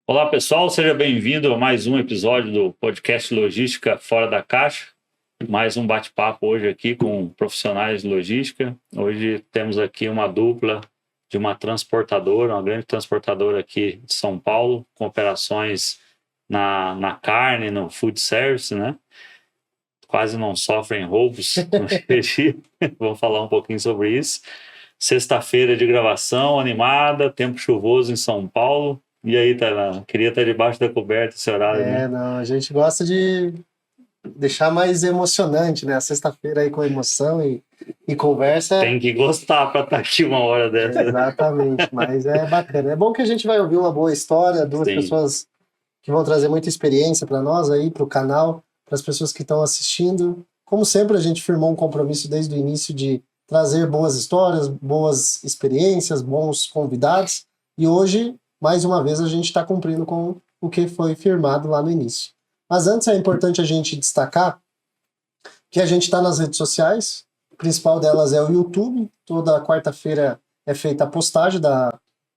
Olá, pessoal, seja bem-vindo a mais um episódio do podcast Logística Fora da Caixa. Mais um bate-papo hoje aqui com profissionais de logística. Hoje temos aqui uma dupla de uma transportadora, uma grande transportadora aqui de São Paulo, com operações na carne, no food service, né? Quase não sofrem roubos no Egito. Vamos falar um pouquinho sobre isso. Sexta-feira de gravação, animada, tempo chuvoso em São Paulo. E aí, Tainá? Queria estar debaixo da coberta esse horário, né? Não, a gente gosta de deixar mais emocionante, né? A sexta-feira aí com emoção e conversa. Tem que gostar para estar aqui uma hora dessa. Exatamente, mas é bacana. É bom que a gente vai ouvir uma boa história, duas Sim. pessoas que vão trazer muita experiência para nós aí, para o canal, para as pessoas que estão assistindo. Como sempre, a gente firmou um compromisso desde o início de trazer boas histórias, boas experiências, bons convidados. E hoje, mais uma vez, a gente está cumprindo com o que foi firmado lá no início. Mas antes é importante a gente destacar que a gente está nas redes sociais. A principal delas é o YouTube. Toda quarta-feira é feita a postagem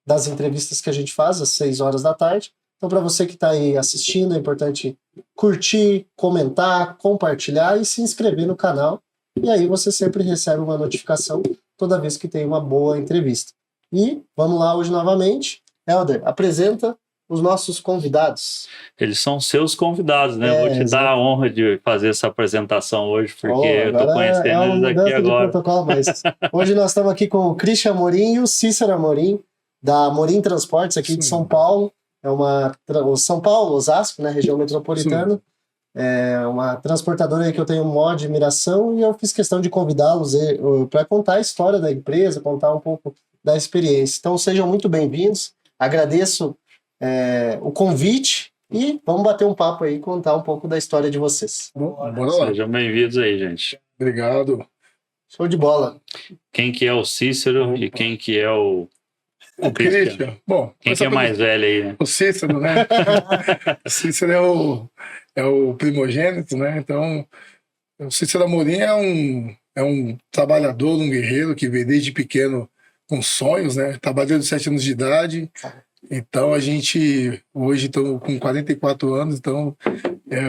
das entrevistas que a gente faz às 6 horas da tarde. Então, para você que está aí assistindo, é importante curtir, comentar, compartilhar e se inscrever no canal. E aí você sempre recebe uma notificação toda vez que tem uma boa entrevista. E vamos lá hoje novamente. Helder, apresenta os nossos convidados. Eles são seus convidados, né? Vou te dar a honra de fazer essa apresentação hoje, porque eu estou conhecendo eles aqui agora. Protocolo, mas hoje nós estamos aqui com o Christian Amorim e o Cícero Amorim, da Amorim Transportes, aqui de São Paulo. É São Paulo, Osasco, né, região metropolitana. É uma transportadora aí que eu tenho uma admiração e eu fiz questão de convidá-los para contar a história da empresa, contar um pouco da experiência. Então sejam muito bem-vindos. Agradeço o convite e vamos bater um papo aí e contar um pouco da história de vocês. Bora lá. Sejam bem-vindos aí, gente. Obrigado. Show de bola. Quem que é o Cícero e quem que é o Christian? Bom, quem que é mais velho aí, né? O Cícero, né? O Cícero é o primogênito, né? Então, o Cícero Amorim é um trabalhador, um guerreiro que veio desde pequeno com sonhos, né? Trabalhou de 7 anos de idade. Então, a gente hoje estamos com 44 anos, então,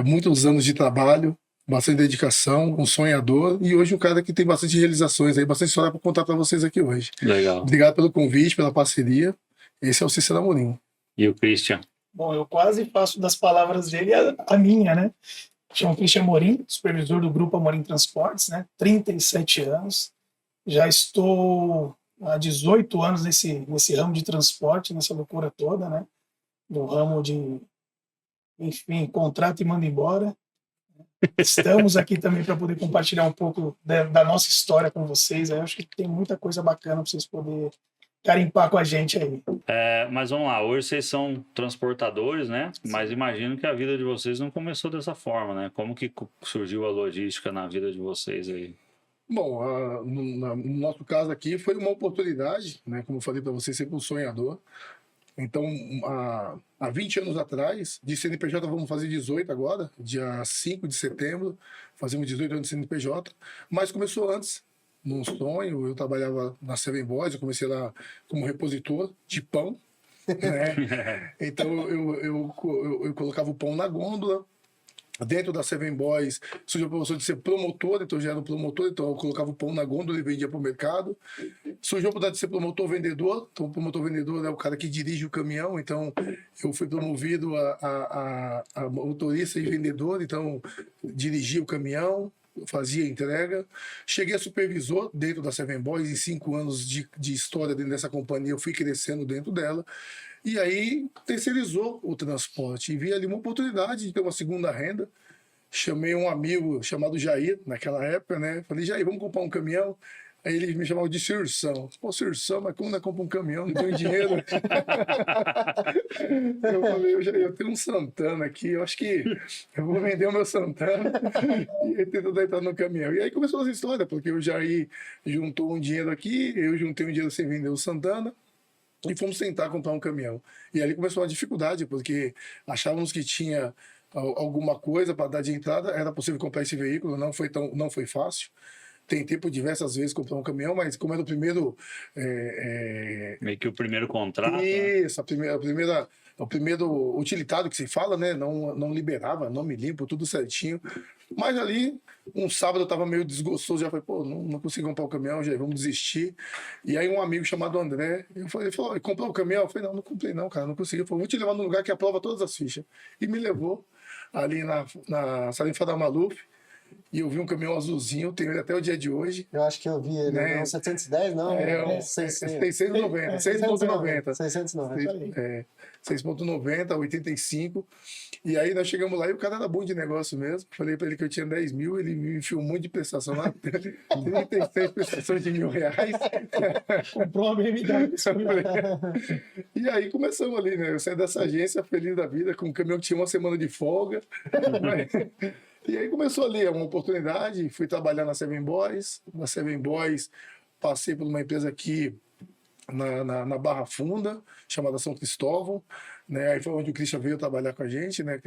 muitos anos de trabalho, bastante dedicação, um sonhador e hoje um cara que tem bastante realizações aí, bastante história para contar para vocês aqui hoje. Legal. Obrigado pelo convite, pela parceria. Esse é o Cícero Amorim. E o Christian? Bom, eu quase faço das palavras dele a minha, né? Chamo Christian Amorim, supervisor do Grupo Amorim Transportes, né? 37 anos. Já estou há 18 anos nesse ramo de transporte, nessa loucura toda, né? No ramo de, enfim, contrato e manda embora. Estamos aqui também para poder compartilhar um pouco da nossa história com vocês. Eu acho que tem muita coisa bacana para vocês poderem carimpar com a gente aí. Mas vamos lá, hoje vocês são transportadores, né? Mas imagino que a vida de vocês não começou dessa forma, né? Como que surgiu a logística na vida de vocês aí? Bom, no nosso caso aqui foi uma oportunidade, né? Como eu falei para vocês, sempre um sonhador. Então, há 20 anos atrás, de CNPJ vamos fazer 18 agora, dia 5 de setembro, fazemos 18 anos de CNPJ, mas começou antes, num sonho. Eu trabalhava na Seven Boys, eu comecei lá como repositor de pão, né? Então eu colocava o pão na gôndola. Dentro da Seven Boys surgiu a promoção de ser promotor, então eu já era um promotor, então eu colocava o pão na gôndola e vendia para o mercado. Surgiu a oportunidade de ser promotor-vendedor, então o promotor-vendedor é o cara que dirige o caminhão, então eu fui promovido a motorista e vendedor, então dirigia o caminhão, fazia entrega. Cheguei a supervisor dentro da Seven Boys, em 5 anos de história dentro dessa companhia, eu fui crescendo dentro dela. E aí terceirizou o transporte e vi ali uma oportunidade de ter uma segunda renda. Chamei um amigo chamado Jair, naquela época, né? Falei, Jair, vamos comprar um caminhão? Aí ele me chamava de Cirsão. Pô, Cirsão, mas como não compra um caminhão? Não tenho dinheiro. Eu falei, Jair, eu tenho um Santana aqui, eu acho que eu vou vender o meu Santana e tentar entrar no caminhão. E aí começou essa história, porque o Jair juntou um dinheiro aqui, eu juntei um dinheiro sem vender o Santana. E fomos tentar comprar um caminhão. E ali começou a dificuldade, porque achávamos que tinha alguma coisa para dar de entrada, era possível comprar esse veículo, não foi fácil. Tentei por diversas vezes comprar um caminhão, mas como era o primeiro... Meio que o primeiro contrato. Isso, a primeira o primeiro utilitário que se fala, né? Não liberava, nome limpo, tudo certinho. Mas ali, um sábado eu tava meio desgostoso, já falei, pô, não consigo comprar o caminhão, já vamos desistir. E aí um amigo chamado André, ele falou, comprou o caminhão? Eu falei, não comprei não, cara, não consegui. Eu falei, vou te levar num lugar que aprova todas as fichas. E me levou ali na Salim Fadar Maluf, e eu vi um caminhão azulzinho, tenho ele até o dia de hoje. Eu acho que eu vi ele, né? não 710, não? É, 690. 6.90. 690. 6.90, 85. E aí nós chegamos lá e o cara era bom de negócio mesmo. Falei pra ele que eu tinha 10 mil, ele me enfiou um monte de prestação lá. 36 prestações de R$1.000. Comprou uma BMW. E aí começamos ali, né? Eu saí dessa agência feliz da vida, com um caminhão que tinha uma semana de folga. E aí começou ali uma oportunidade, fui trabalhar na Seven Boys. Na Seven Boys passei por uma empresa aqui na Barra Funda, chamada São Cristóvão, né? Aí foi onde o Christian veio trabalhar com a gente, né?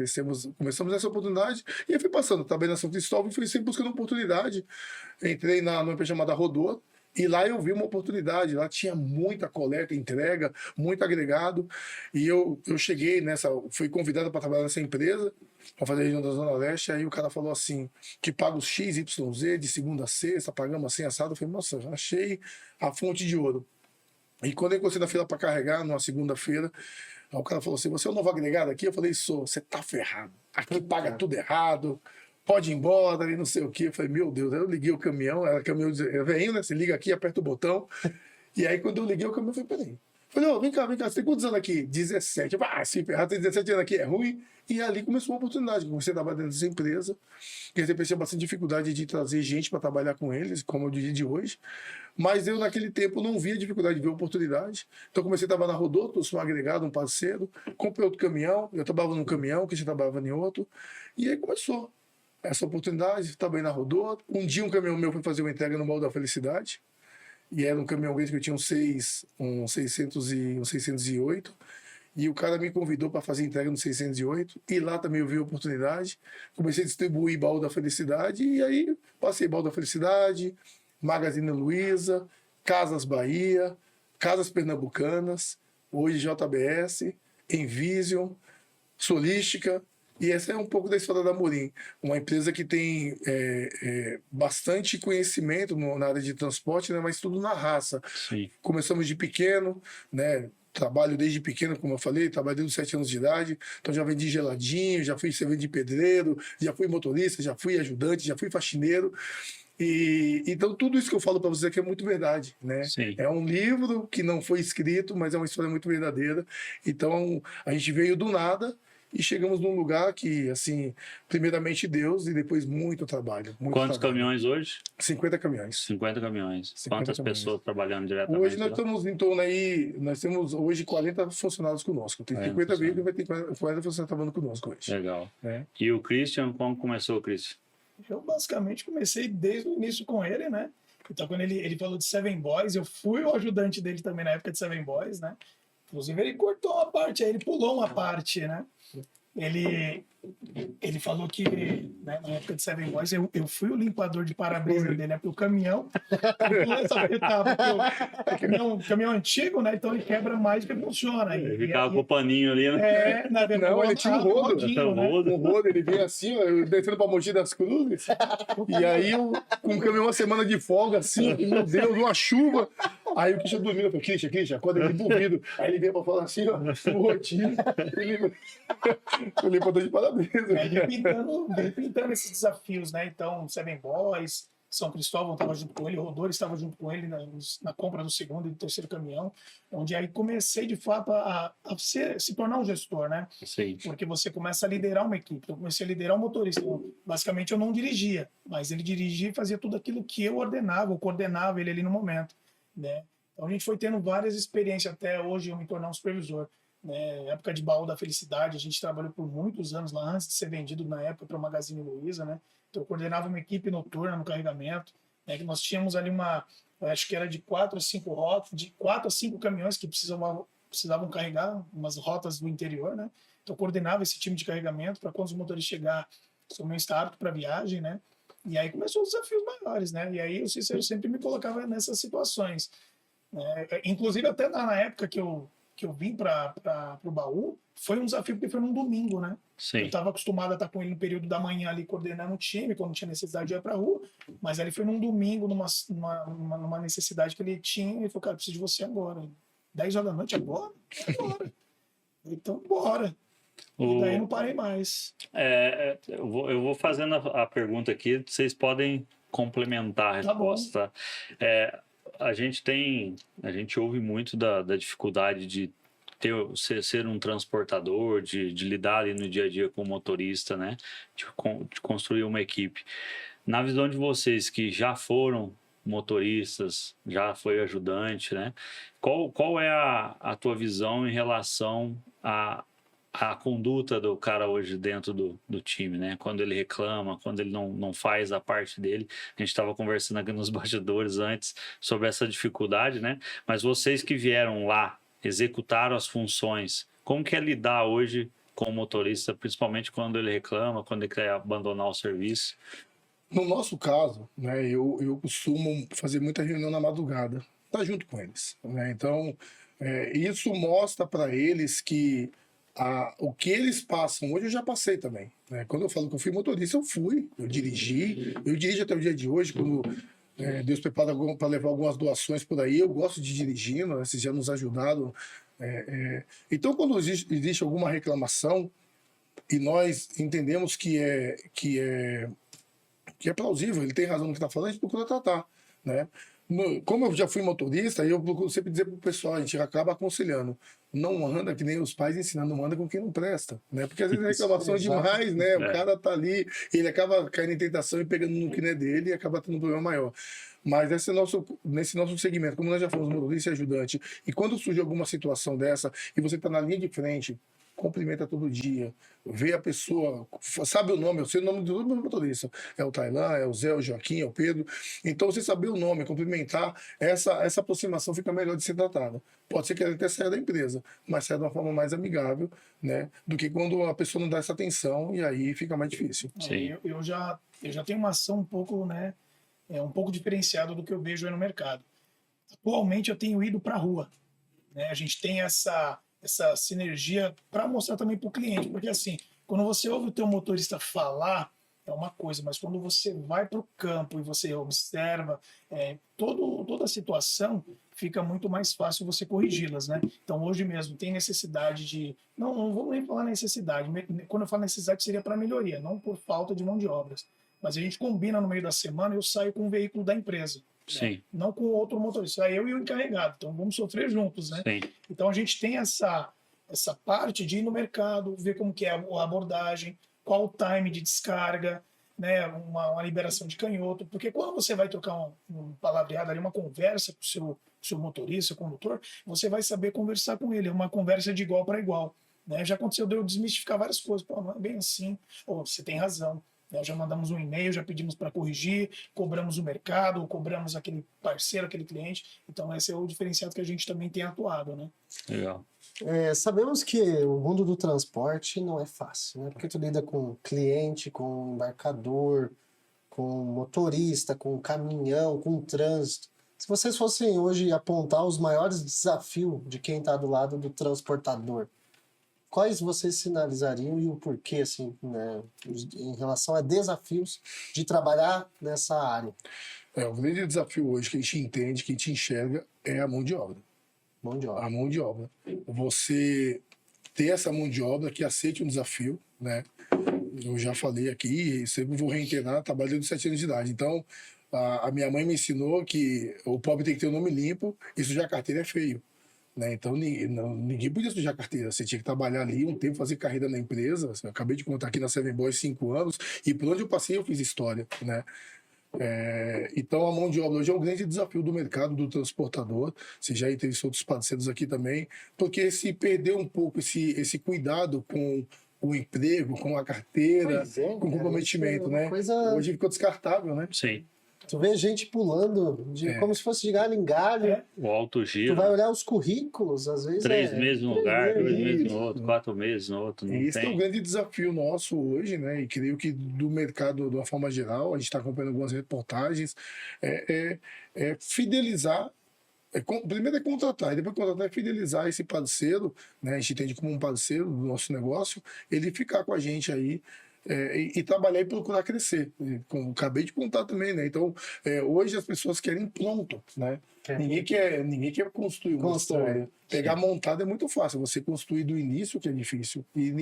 Começamos essa oportunidade e aí fui passando, trabalhei na São Cristóvão e fui sempre buscando oportunidade. Entrei numa empresa chamada Rodô, e lá eu vi uma oportunidade, lá tinha muita coleta, entrega, muito agregado, e eu cheguei fui convidado para trabalhar nessa empresa, para fazer a região da Zona Leste, aí o cara falou assim, que paga os X, Y, Z, de segunda a sexta, pagamos assim, assado. Eu falei, nossa, achei a fonte de ouro. E quando eu encostei na fila para carregar, numa segunda-feira, aí o cara falou assim, você é o novo agregado aqui? Eu falei, sou. Você tá ferrado, aqui paga tudo errado, pode ir embora e não sei o quê. Eu falei, meu Deus. Aí eu liguei o caminhão, era caminhão velhinho, né? Você liga aqui, aperta o botão. E aí quando eu liguei o caminhão, eu falei, peraí. Falei, ó, vem cá, você tem quantos anos aqui? 17. Eu falei, se ferrar, tem 17 anos aqui, é ruim. E ali começou uma oportunidade. Comecei a trabalhar dentro dessa empresa. Porque eu tinha bastante dificuldade de trazer gente para trabalhar com eles, como é o dia de hoje. Mas eu, naquele tempo, não via dificuldade de ver oportunidade. Então, comecei a trabalhar na Rodô, trouxe um agregado, um parceiro. Comprei outro caminhão. Eu trabalhava num caminhão, que já trabalhava em outro. E aí começou essa oportunidade. Trabalhei na Rodô. Um dia, um caminhão meu foi fazer uma entrega no Baú da Felicidade. E era um caminhão grande que eu tinha um 608. E o cara me convidou para fazer entrega no 608. E lá também eu vi a oportunidade. Comecei a distribuir Baú da Felicidade. E aí passei Baú da Felicidade, Magazine Luiza, Casas Bahia, Casas Pernambucanas, hoje JBS, Envision, Solística. E essa é um pouco da história da Amorim, uma empresa que tem bastante conhecimento na área de transporte, né, mas tudo na raça. Sim. Começamos de pequeno, né, trabalho desde pequeno, como eu falei, trabalhei desde os 7 anos de idade, então já vendi geladinho, já fui servente de pedreiro, já fui motorista, já fui ajudante, já fui faxineiro. Então tudo isso que eu falo para vocês aqui é muito verdade, né? Sim. É um livro que não foi escrito, mas é uma história muito verdadeira. Então a gente veio do nada e chegamos num lugar que, assim, primeiramente Deus e depois muito trabalho. Quantos caminhões hoje? 50 caminhões. 50 caminhões. 50 Quantas caminhões. pessoas trabalhando diretamente? Hoje nós estamos em torno aí, nós temos hoje 40 funcionários conosco. Tem 50 veículos e vai ter 40 funcionários trabalhando conosco hoje. Legal. É. E o Christian, como começou, Christian? Eu basicamente comecei desde o início com ele, né? Então, quando ele falou de Seven Boys, eu fui o ajudante dele também na época de Seven Boys, né? Inclusive, ele cortou uma parte, aí ele pulou uma parte, né? Ele falou que, né, na época de Seven Boys, eu fui o limpador de para-brisa dele, né, pro caminhão. Essa etapa, porque o caminhão antigo, né, então ele quebra mais do que funciona. Ele ficava com o paninho ali, né? Na verdade, Não, ele tinha um rodo. rodinho, né? Um rodo, ele vinha assim, ó, descendo pra Mogi das Cruzes. E aí, com o caminhão uma semana de folga, assim, meu Deus, uma chuva. Aí o Christian dormindo, eu falei, Christian, acorda ele dormindo. Aí ele veio pra falar assim, ó, o rodinho. Eu limpador de para-brisa. Vem pintando esses desafios, né? Então, Seven Boys, São Cristóvão estava junto com ele, Rodor estava junto com ele na compra do segundo e do terceiro caminhão, onde aí comecei, de fato, a se tornar um gestor, né? Sim. Porque você começa a liderar uma equipe. Eu comecei a liderar um motorista. Então, basicamente, eu não dirigia, mas ele dirigia e fazia tudo aquilo que eu ordenava, ou coordenava ele ali no momento, né? Então, a gente foi tendo várias experiências até hoje eu me tornar um supervisor. Época de Baú da Felicidade, a gente trabalhou por muitos anos lá, antes de ser vendido na época para o Magazine Luiza, né? Então eu coordenava uma equipe noturna no carregamento, né? Que nós tínhamos ali acho que era de 4 a 5 rotas, de 4 a 5 caminhões que precisavam carregar umas rotas do interior, né? Então eu coordenava esse time de carregamento para quando os motores chegar, o caminhão está apto para viagem, né? E aí começou os desafios maiores, né? E aí o Cícero sempre me colocava nessas situações, né? Inclusive até na época que eu que eu vim para o Baú, foi um desafio porque foi num domingo, né? Sim. Eu estava acostumado a estar com ele no período da manhã ali coordenando o time, quando tinha necessidade de ir para a rua, mas ele foi num domingo, numa necessidade que ele tinha, e ele falou, cara, preciso de você agora. 10 horas da noite agora? Agora. Então, bora. E daí eu não parei mais. Eu vou fazendo a pergunta aqui, vocês podem complementar a resposta. A gente ouve muito da dificuldade de ser um transportador, de lidar ali no dia a dia com o motorista, né? De construir uma equipe. Na visão de vocês que já foram motoristas, já foi ajudante, né? Qual é a tua visão em relação a conduta do cara hoje dentro do time, né? Quando ele reclama, quando ele não faz a parte dele. A gente estava conversando aqui nos bastidores antes sobre essa dificuldade, né? Mas vocês que vieram lá, executaram as funções, como que é lidar hoje com o motorista, principalmente quando ele reclama, quando ele quer abandonar o serviço? No nosso caso, né, eu costumo fazer muita reunião na madrugada, tá junto com eles, né? Então, isso mostra para eles que o que eles passam hoje eu já passei também, né? Quando eu falo que eu fui motorista, eu dirijo até o dia de hoje, quando Deus prepara para levar algumas doações por aí, eu gosto de dirigir, né? Vocês já nos ajudaram. Então, quando existe alguma reclamação e nós entendemos que é plausível, ele tem razão no que está falando, a gente procura tratar, né? Como eu já fui motorista, eu procuro sempre dizer para o pessoal, a gente acaba aconselhando, não anda que nem os pais ensinando, não anda com quem não presta, né? Porque às vezes a reclamação é demais, né? O cara tá ali, ele acaba caindo em tentação e pegando no que não é dele e acaba tendo um problema maior. Mas nesse nosso segmento, como nós já fomos motorista e ajudante, e quando surge alguma situação dessa e você está na linha de frente, cumprimenta todo dia, vê a pessoa, sabe o nome, eu sei o nome do motorista, é o Tailan, é o Zé, o Joaquim, é o Pedro, então você saber o nome, cumprimentar, essa aproximação fica melhor de ser tratada. Pode ser que ela até saia da empresa, mas saia de uma forma mais amigável, né, do que quando a pessoa não dá essa atenção e aí fica mais difícil. Sim. Eu já tenho uma ação um pouco, né, um pouco diferenciada do que eu vejo aí no mercado. Atualmente eu tenho ido para a rua, né, a gente tem essa sinergia para mostrar também para o cliente, porque assim, quando você ouve o teu motorista falar, é uma coisa, mas quando você vai para o campo e você observa toda a situação, fica muito mais fácil você corrigi-las, né? Então hoje mesmo tem necessidade de, não vou nem falar necessidade, quando eu falo necessidade seria para melhoria, não por falta de mão de obras, mas a gente combina no meio da semana, eu saio com o veículo da empresa. Sim. Né? Não com o outro motorista, eu e o encarregado, então vamos sofrer juntos, né? Sim. Então a gente tem essa parte de ir no mercado, ver como que é a abordagem, qual o time de descarga, né? Uma liberação de canhoto, porque quando você vai trocar um palavreado ali, uma conversa com o seu motorista, condutor, você vai saber conversar com ele, é uma conversa de igual para igual, né? Já aconteceu de eu desmistificar várias coisas, pô, não é bem assim, ou você tem razão. Já mandamos um e-mail, já pedimos para corrigir, cobramos o mercado, cobramos aquele parceiro, aquele cliente. Então, esse é o diferenciado que a gente também tem atuado, né? Legal. Sabemos que o mundo do transporte não é fácil, né? Porque tu lida com cliente, com embarcador, com motorista, com caminhão, com trânsito. Se vocês fossem hoje apontar os maiores desafios de quem está do lado do transportador, quais vocês sinalizariam e o porquê, assim, né, em relação a desafios de trabalhar nessa área? O grande desafio hoje que a gente entende, que a gente enxerga, é a mão de obra. A mão de obra. Você ter essa mão de obra que aceite um desafio, né? Eu já falei aqui, sempre vou reiterar, trabalhei de 7 anos de idade. Então, a minha mãe me ensinou que o pobre tem que ter o nome limpo e sujar a carteira é feio. Né? Então ninguém podia sujar carteira, você tinha que trabalhar ali um tempo, fazer carreira na empresa. Eu acabei de contar aqui na Seven Boys 5 anos e por onde eu passei eu fiz história, né? Então a mão de obra hoje é um grande desafio do mercado do transportador. Você já entrevistou outros parceiros aqui também, porque se perdeu um pouco esse cuidado com o emprego, com a carteira, com o comprometimento, né? Hoje ficou descartável, né? Sim. Tu vê gente pulando como se fosse de galho em galho. O alto giro. Tu vai olhar os currículos, às vezes 3 meses no lugar, 2 meses no outro, 4 meses no outro. Não esse tem. é o grande desafio nosso hoje, né? E creio que do mercado, de uma forma geral, a gente está acompanhando algumas reportagens, fidelizar Primeiro é contratar, e depois contratar é fidelizar esse parceiro, né? A gente entende como um parceiro do nosso negócio, ele ficar com a gente aí e trabalhar e procurar crescer. Acabei de contar também, né? Então, hoje as pessoas querem pronto, né? Ninguém quer construir uma história. Pegar montado é muito fácil, você construir do início que é difícil. E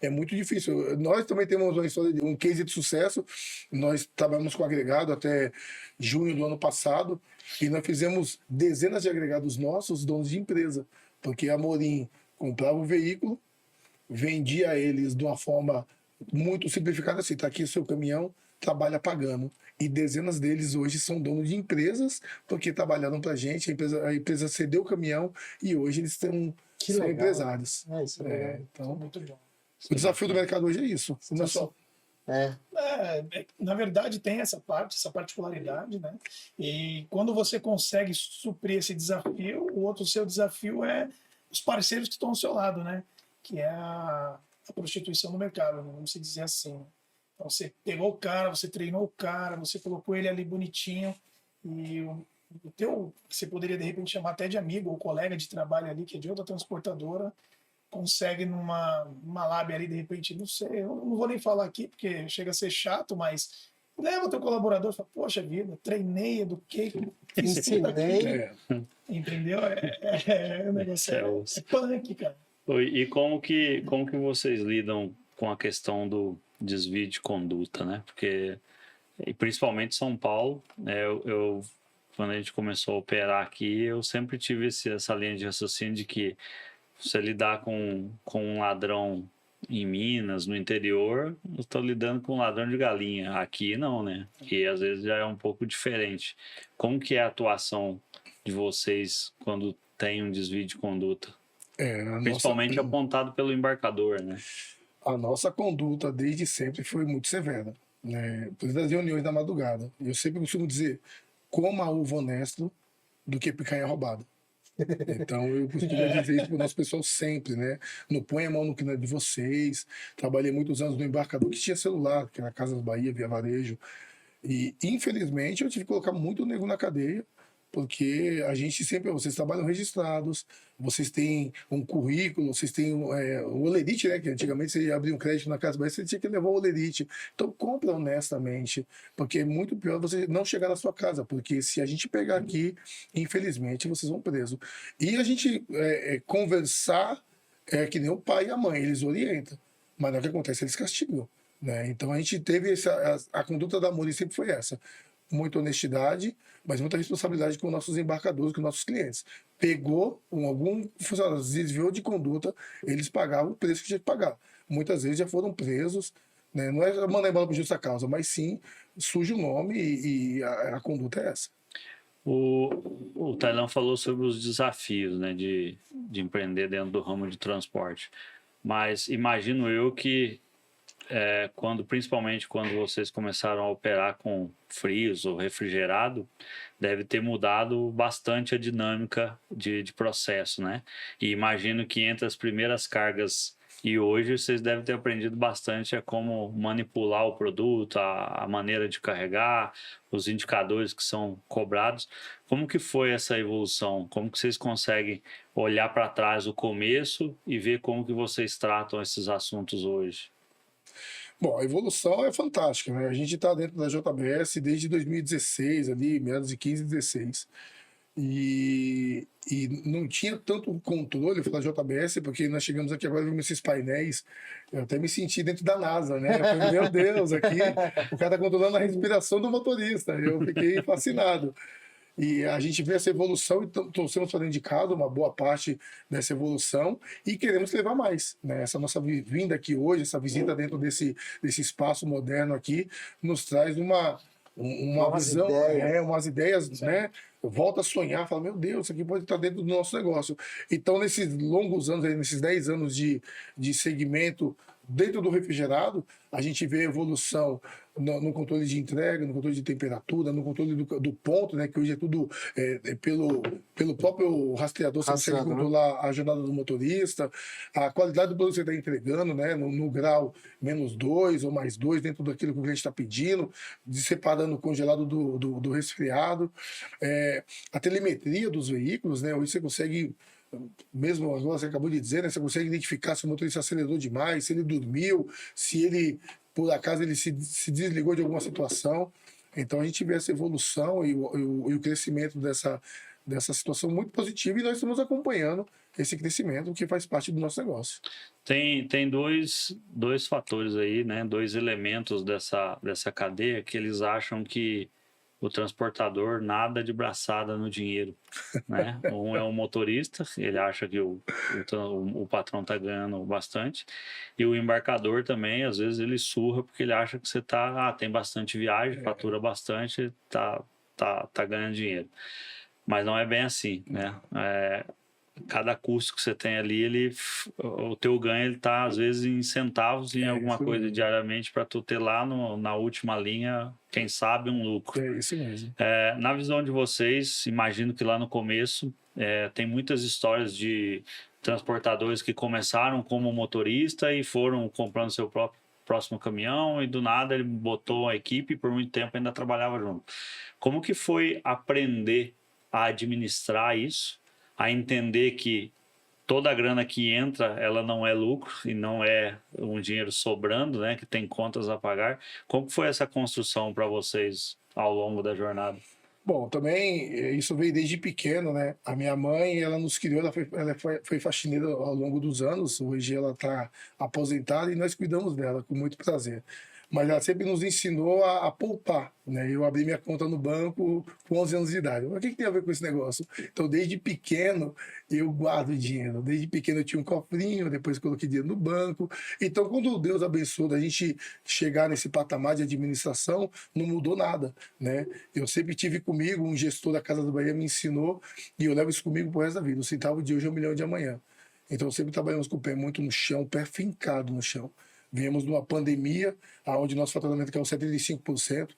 é muito difícil. Nós também temos uma história, um case de sucesso. Nós trabalhamos com agregado até junho do ano passado e nós fizemos dezenas de agregados nossos, donos de empresa, porque a Morim comprava o veículo, vendia eles de uma forma muito simplificada assim, tá aqui o seu caminhão, trabalha pagando. E dezenas deles hoje são donos de empresas, porque trabalharam pra gente, a empresa cedeu o caminhão e hoje eles são empresários. Isso é legal. Então, Muito bom. o desafio do mercado hoje é isso. Não é só... Na verdade, tem essa particularidade, né? E quando você consegue suprir esse desafio, o outro seu desafio é os parceiros que estão ao seu lado, né? Que é a prostituição no mercado, né? Vamos dizer assim. Então, você pegou o cara, você treinou o cara, você colocou ele ali bonitinho e o teu, que você poderia de repente chamar até de amigo ou colega de trabalho ali, que é de outra transportadora, consegue numa lábia ali, de repente, não sei, eu não vou nem falar aqui, porque chega a ser chato, mas leva o teu colaborador e fala, poxa vida, treinei, eduquei, ensinei. Entendeu? O negócio é punk, cara. E como que vocês lidam com a questão do desvio de conduta, né? Porque, e principalmente São Paulo, né? Quando a gente começou a operar aqui, eu sempre tive essa linha de raciocínio de que você lidar com um ladrão em Minas, no interior, eu estou lidando com um ladrão de galinha. Aqui não, né? Que às vezes já é um pouco diferente. Como que é a atuação de vocês quando tem um desvio de conduta? Principalmente apontado pelo embarcador, né? A nossa conduta desde sempre foi muito severa, né? Por isso das reuniões da madrugada. Eu sempre costumo dizer, coma uva honesto do que picanha roubada. Então eu costumo dizer isso para o nosso pessoal sempre, né? Não põe a mão no que não é de vocês. Trabalhei muitos anos no embarcador que tinha celular, que era Casas Bahia, Via Varejo. E infelizmente eu tive que colocar muito nego na cadeia, porque a gente sempre, vocês trabalham registrados, vocês têm um currículo, vocês têm o Olerite, né? Que antigamente você abria um crédito na Casa Bahia, você tinha que levar o Olerite. Então compra honestamente, porque é muito pior você não chegar na sua casa, porque se a gente pegar aqui, infelizmente, vocês vão presos. E a gente conversar que nem o pai e a mãe, eles orientam, mas não é o que acontece, eles castigam, né? Então a gente teve a conduta da Morim sempre foi essa. Muita honestidade, mas muita responsabilidade com nossos embarcadores, com nossos clientes. Pegou algum funcionário, desviou de conduta, eles pagavam o preço que tinha que pagar. Muitas vezes já foram presos, né? Não é mandar embora por justa causa, mas sim suja o nome e a conduta é essa. O Tailão falou sobre os desafios, né, de empreender dentro do ramo de transporte, mas imagino eu que principalmente quando vocês começaram a operar com frios ou refrigerado, deve ter mudado bastante a dinâmica de processo, né? E imagino que entre as primeiras cargas e hoje vocês devem ter aprendido bastante a como manipular o produto, a maneira de carregar, os indicadores que são cobrados. Como que foi essa evolução? Como que vocês conseguem olhar para trás o começo e ver como que vocês tratam esses assuntos hoje? Bom, a evolução é fantástica, né? A gente está dentro da JBS desde 2016, ali, meados de 15 e 16. E não tinha tanto controle da JBS, porque nós chegamos aqui agora, vimos esses painéis, eu até me senti dentro da NASA, né? Eu falei, meu Deus, aqui o cara está controlando a respiração do motorista. Eu fiquei fascinado. E a gente vê essa evolução e trouxemos para dentro de casa uma boa parte dessa evolução e queremos levar mais, né? Essa nossa vinda aqui hoje, essa visita dentro desse espaço moderno aqui, nos traz uma visão, umas ideias, né? Volta a sonhar, fala, meu Deus, isso aqui pode estar dentro do nosso negócio. Então, nesses longos anos, nesses 10 anos de segmento dentro do refrigerado, a gente vê evolução no controle de entrega, no controle de temperatura, no controle do ponto, né, que hoje é tudo pelo próprio rastreador, você consegue controlar a jornada do motorista, a qualidade do produto que você está entregando, né, no grau -2 ou +2, dentro daquilo que o cliente está pedindo, separando o congelado do resfriado. A telemetria dos veículos, né, hoje você consegue, mesmo agora você acabou de dizer, né, você consegue identificar se o motorista acelerou demais, se ele dormiu, se ele, por acaso, ele se desligou de alguma situação. Então a gente vê essa evolução e o crescimento dessa situação muito positiva, e nós estamos acompanhando esse crescimento que faz parte do nosso negócio. Tem dois fatores aí, né? Dois elementos dessa cadeia que eles acham que o transportador nada de braçada no dinheiro, né? Um é o motorista, ele acha que o patrão está ganhando bastante, e o embarcador também, às vezes ele surra porque ele acha que você tem bastante viagem, fatura bastante, tá ganhando dinheiro. Mas não é bem assim, né? Cada custo que você tem ali, o teu ganho ele tá às vezes em centavos, em alguma coisa diariamente, para tu ter lá na última linha, quem sabe, um lucro. É isso mesmo. Na visão de vocês, imagino que lá no começo tem muitas histórias de transportadores que começaram como motorista e foram comprando seu próximo caminhão, e do nada ele botou a equipe e por muito tempo ainda trabalhava junto. Como que foi aprender a administrar isso, a entender que toda a grana que entra, ela não é lucro e não é um dinheiro sobrando, né, que tem contas a pagar? Como foi essa construção para vocês ao longo da jornada? Bom, também isso veio desde pequeno, né? A minha mãe, ela nos criou, ela foi faxineira ao longo dos anos. Hoje ela está aposentada e nós cuidamos dela com muito prazer. Mas ela sempre nos ensinou a poupar, né? Eu abri minha conta no banco com 11 anos de idade. Mas o que tem a ver com esse negócio? Então, desde pequeno, eu guardo dinheiro. Desde pequeno eu tinha um cofrinho, depois coloquei dinheiro no banco. Então, quando Deus abençoou da gente chegar nesse patamar de administração, não mudou nada, né? Eu sempre tive comigo, um gestor da Casa do Bahia me ensinou, e eu levo isso comigo pro resto da vida. O centavo de hoje é $1 milhão de amanhã. Então, sempre trabalhamos com o pé muito no chão, pé fincado no chão. Viemos de uma pandemia, onde nosso faturamento caiu 75%,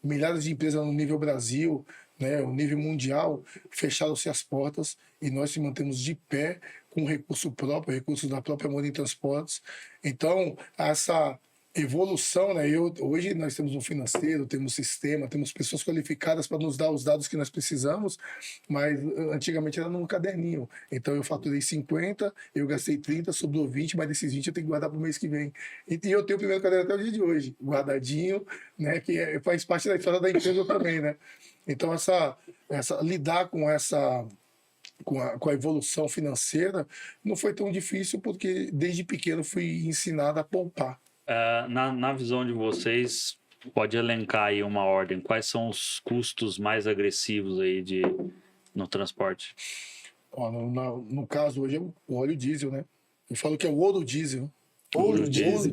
milhares de empresas no nível Brasil, né, no nível mundial, fecharam-se as portas, e nós se mantemos de pé com recurso próprio, recursos da própria Amorim Transportes. Então, essa evolução, né? Hoje nós temos um financeiro, temos sistema, temos pessoas qualificadas para nos dar os dados que nós precisamos, mas antigamente era num caderninho. Então eu faturei 50, eu gastei 30, sobrou 20, mas desses 20 eu tenho que guardar para o mês que vem. E eu tenho o primeiro caderno até o dia de hoje, guardadinho, né? Que faz parte da história da empresa também, né? Então lidar com a evolução financeira não foi tão difícil, porque desde pequeno fui ensinado a poupar. Na visão de vocês, pode elencar aí uma ordem, quais são os custos mais agressivos aí no transporte? No caso hoje é o óleo diesel, né? Eu falo que é o ouro diesel. Ouro diesel.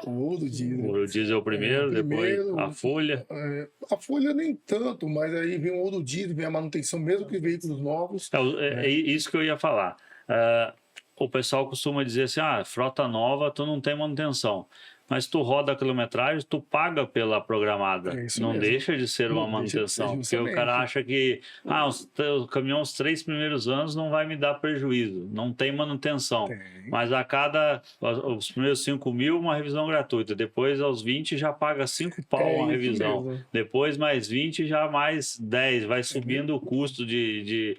O ouro diesel. O ouro diesel é o primeiro, depois a folha. A folha nem tanto, mas aí vem o ouro diesel, vem a manutenção, mesmo que veículos novos. É isso que eu ia falar. O pessoal costuma dizer assim, frota nova, tu não tem manutenção. Mas tu roda a quilometragem, tu paga pela programada. Não mesmo. Deixa de ser uma manutenção. Porque o cara acha que o caminhão os 3 primeiros anos não vai me dar prejuízo. Não tem manutenção. Mas os primeiros 5 mil, uma revisão gratuita. Depois, aos 20, já paga 5 pau uma revisão. Mesmo. Depois, mais 20, já mais 10. Vai subindo o custo de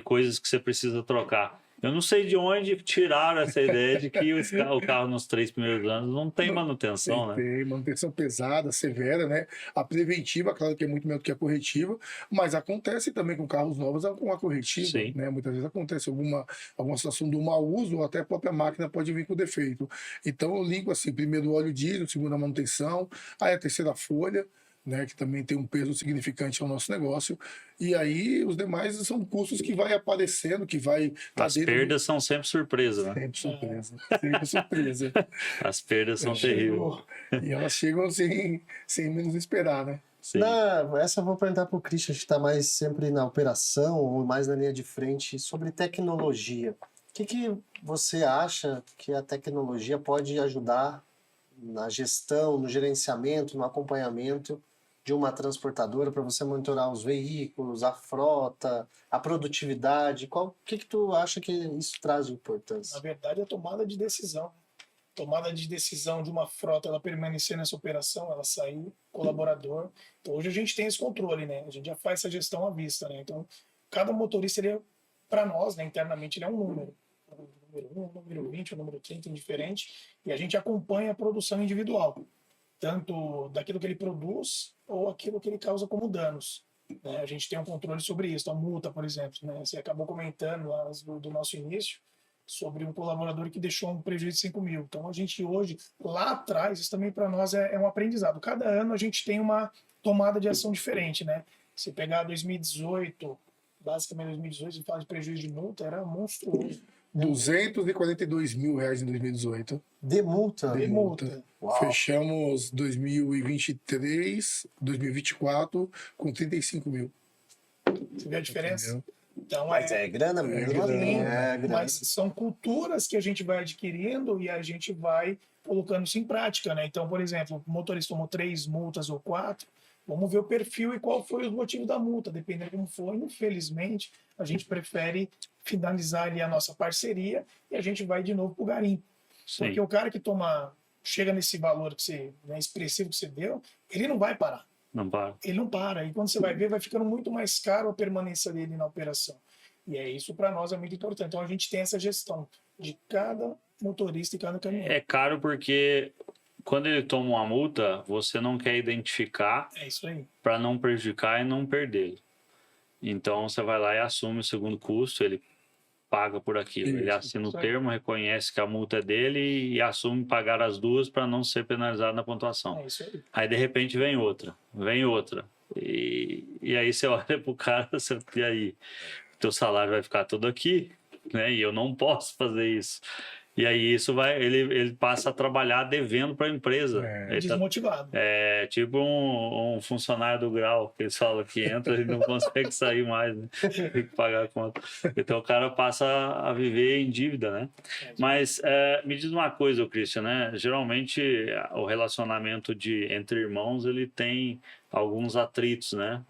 coisas que você precisa trocar. Eu não sei de onde tiraram essa ideia de que o carro nos 3 primeiros anos não tem manutenção, né? Tem manutenção pesada, severa, né? A preventiva, claro que é muito melhor do que a corretiva, mas acontece também com carros novos com a corretiva, sim, né? Muitas vezes acontece alguma situação do mau uso, ou até a própria máquina pode vir com defeito. Então eu ligo assim, primeiro o óleo diesel, segundo a manutenção, aí a terceira folha, né, que também tem um peso significante ao nosso negócio, e aí os demais são custos que vai aparecendo, que vai... As perdas são sempre surpresa, né? Sempre surpresa, sempre surpresa. As perdas são terríveis. E elas chegam sem menos esperar, né? Essa eu vou perguntar para o Christian, que está mais sempre na operação, ou mais na linha de frente, sobre tecnologia. que você acha que a tecnologia pode ajudar na gestão, no gerenciamento, no acompanhamento de uma transportadora para você monitorar os veículos, a frota, a produtividade? O que tu acha que isso traz de Na importância? verdade, a tomada de decisão. Tomada de decisão de uma frota, ela permanecer nessa operação, ela sair, colaborador. Então, hoje a gente tem esse controle, né? A gente já faz essa gestão à vista, né? Então, cada motorista, ele é, para nós, né, internamente, ele é um número. O número 1, o número 20, o número 30, indiferente. E a gente acompanha a produção individual, tanto daquilo que ele produz ou aquilo que ele causa como danos. Né? A gente tem um controle sobre isso. A multa, por exemplo, né? Você acabou comentando lá do nosso início sobre um colaborador que deixou um prejuízo de 5 mil. Então, a gente hoje, lá atrás, isso também para nós é um aprendizado. Cada ano a gente tem uma tomada de ação diferente, né? Se pegar 2018, basicamente 2018, se fala de prejuízo de multa, era monstruoso. R$ 242 mil em 2018. De multa? De multa. Uau. Fechamos 2023, 2024 com 35 mil. Você vê a diferença? Entendeu? Então, Mas é grana mesmo. assim, é grana. Mas são culturas que a gente vai adquirindo e a gente vai colocando isso em prática, né? Então, por exemplo, o motorista tomou 3 multas ou 4, vamos ver o perfil e qual foi o motivo da multa, dependendo como for. Infelizmente, a gente prefere finalizar ali a nossa parceria e a gente vai de novo para o garimpo. Sim. Porque o cara que chega nesse valor que você, né, expressivo que você deu, ele não vai parar. Não para. Ele não para. E quando você vai ver, vai ficando muito mais caro a permanência dele na operação. E é isso para nós é muito importante. Então a gente tem essa gestão de cada motorista e cada caminhão. É caro porque quando ele toma uma multa, você não quer identificar É isso aí. para não prejudicar e não perder. Então você vai lá e assume o segundo custo, ele paga por aquilo. Isso, Ele assina o isso aí. termo, reconhece que a multa é dele e assume pagar as duas para não ser penalizado na pontuação. É isso aí. Aí de repente vem outra. E aí você olha pro cara, e aí, teu salário vai ficar todo aqui, né? E eu não posso fazer isso. E aí ele passa a trabalhar devendo para a empresa. Ele tá- Desmotivado. é tipo um funcionário do grau, que eles falam que entra e não consegue sair mais, né? Tem que pagar a conta. Então o cara passa a viver em dívida, né? Mas me diz uma coisa, Christian, né? Geralmente o relacionamento entre irmãos, ele tem alguns atritos, né?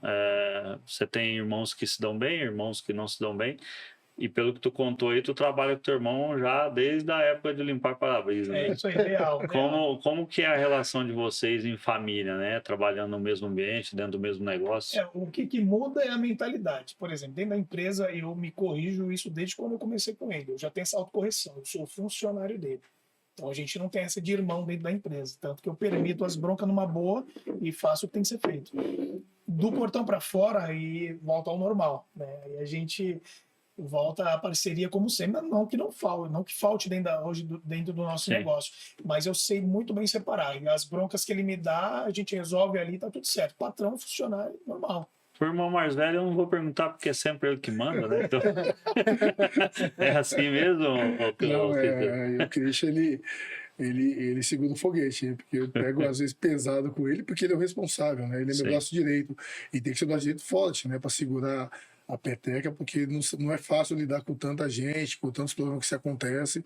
Você tem irmãos que se dão bem, irmãos que não se dão bem. E pelo que tu contou aí, tu trabalha com teu irmão já desde a época de limpar para-brisa, né? É isso aí, real. Como que é a relação de vocês em família, né? Trabalhando no mesmo ambiente, dentro do mesmo negócio? O que muda é a mentalidade. Por exemplo, dentro da empresa eu me corrijo isso desde quando eu comecei com ele. Eu já tenho essa autocorreção, eu sou funcionário dele. Então a gente não tem essa de irmão dentro da empresa. Tanto que eu permito as broncas numa boa e faço o que tem que ser feito. Do portão para fora e volta ao normal, né? E a gente volta à parceria como sempre, não que falte dentro do nosso Sim. negócio, mas eu sei muito bem separar, e as broncas que ele me dá, a gente resolve ali, tá tudo certo, patrão, funcionário, normal. Pro irmão mais velho eu não vou perguntar porque é sempre ele que manda, né? Então... é assim mesmo? Não, o Christian, ele segura o foguete, porque eu pego às vezes pesado com ele, porque ele é o responsável, né? Ele é meu braço direito, e tem que ser do braço direito forte, né? Para segurar a peteca, porque não é fácil lidar com tanta gente, com tantos problemas que se acontecem,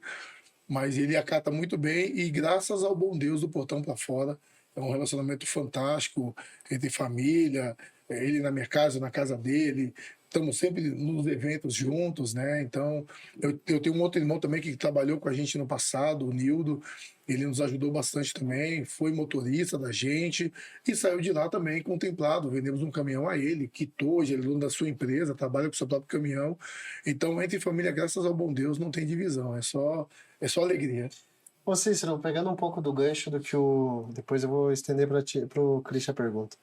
mas ele acata muito bem e graças ao bom Deus do portão para fora, é um relacionamento fantástico entre família, ele na minha casa, na casa dele, estamos sempre nos eventos juntos, né? Então, eu tenho um outro irmão também que trabalhou com a gente no passado, o Nildo, ele nos ajudou bastante também, foi motorista da gente e saiu de lá também contemplado. Vendemos um caminhão a ele, quitou, hoje ele é dono da sua empresa, trabalha com o seu próprio caminhão. Então, entre família, graças ao bom Deus, não tem divisão, é só alegria. Ô Cícero, pegando um pouco do gancho do que depois eu vou estender para o Christian a pergunta.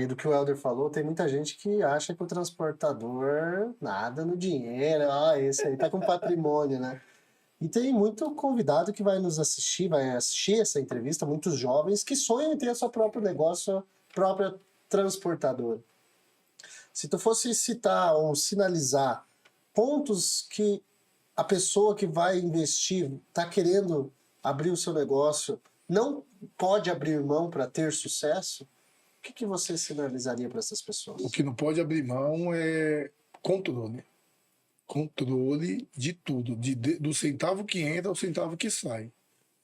E do que o Helder falou, tem muita gente que acha que o transportador nada no dinheiro, esse aí tá com patrimônio, né? E tem muito convidado que vai assistir essa entrevista, muitos jovens que sonham em ter seu próprio negócio, própria transportadora. Se tu fosse citar ou sinalizar pontos que a pessoa que vai investir está querendo abrir o seu negócio, não pode abrir mão para ter sucesso, o que você sinalizaria para essas pessoas? O que não pode abrir mão é controle. controle de tudo, do centavo que entra ao centavo que sai.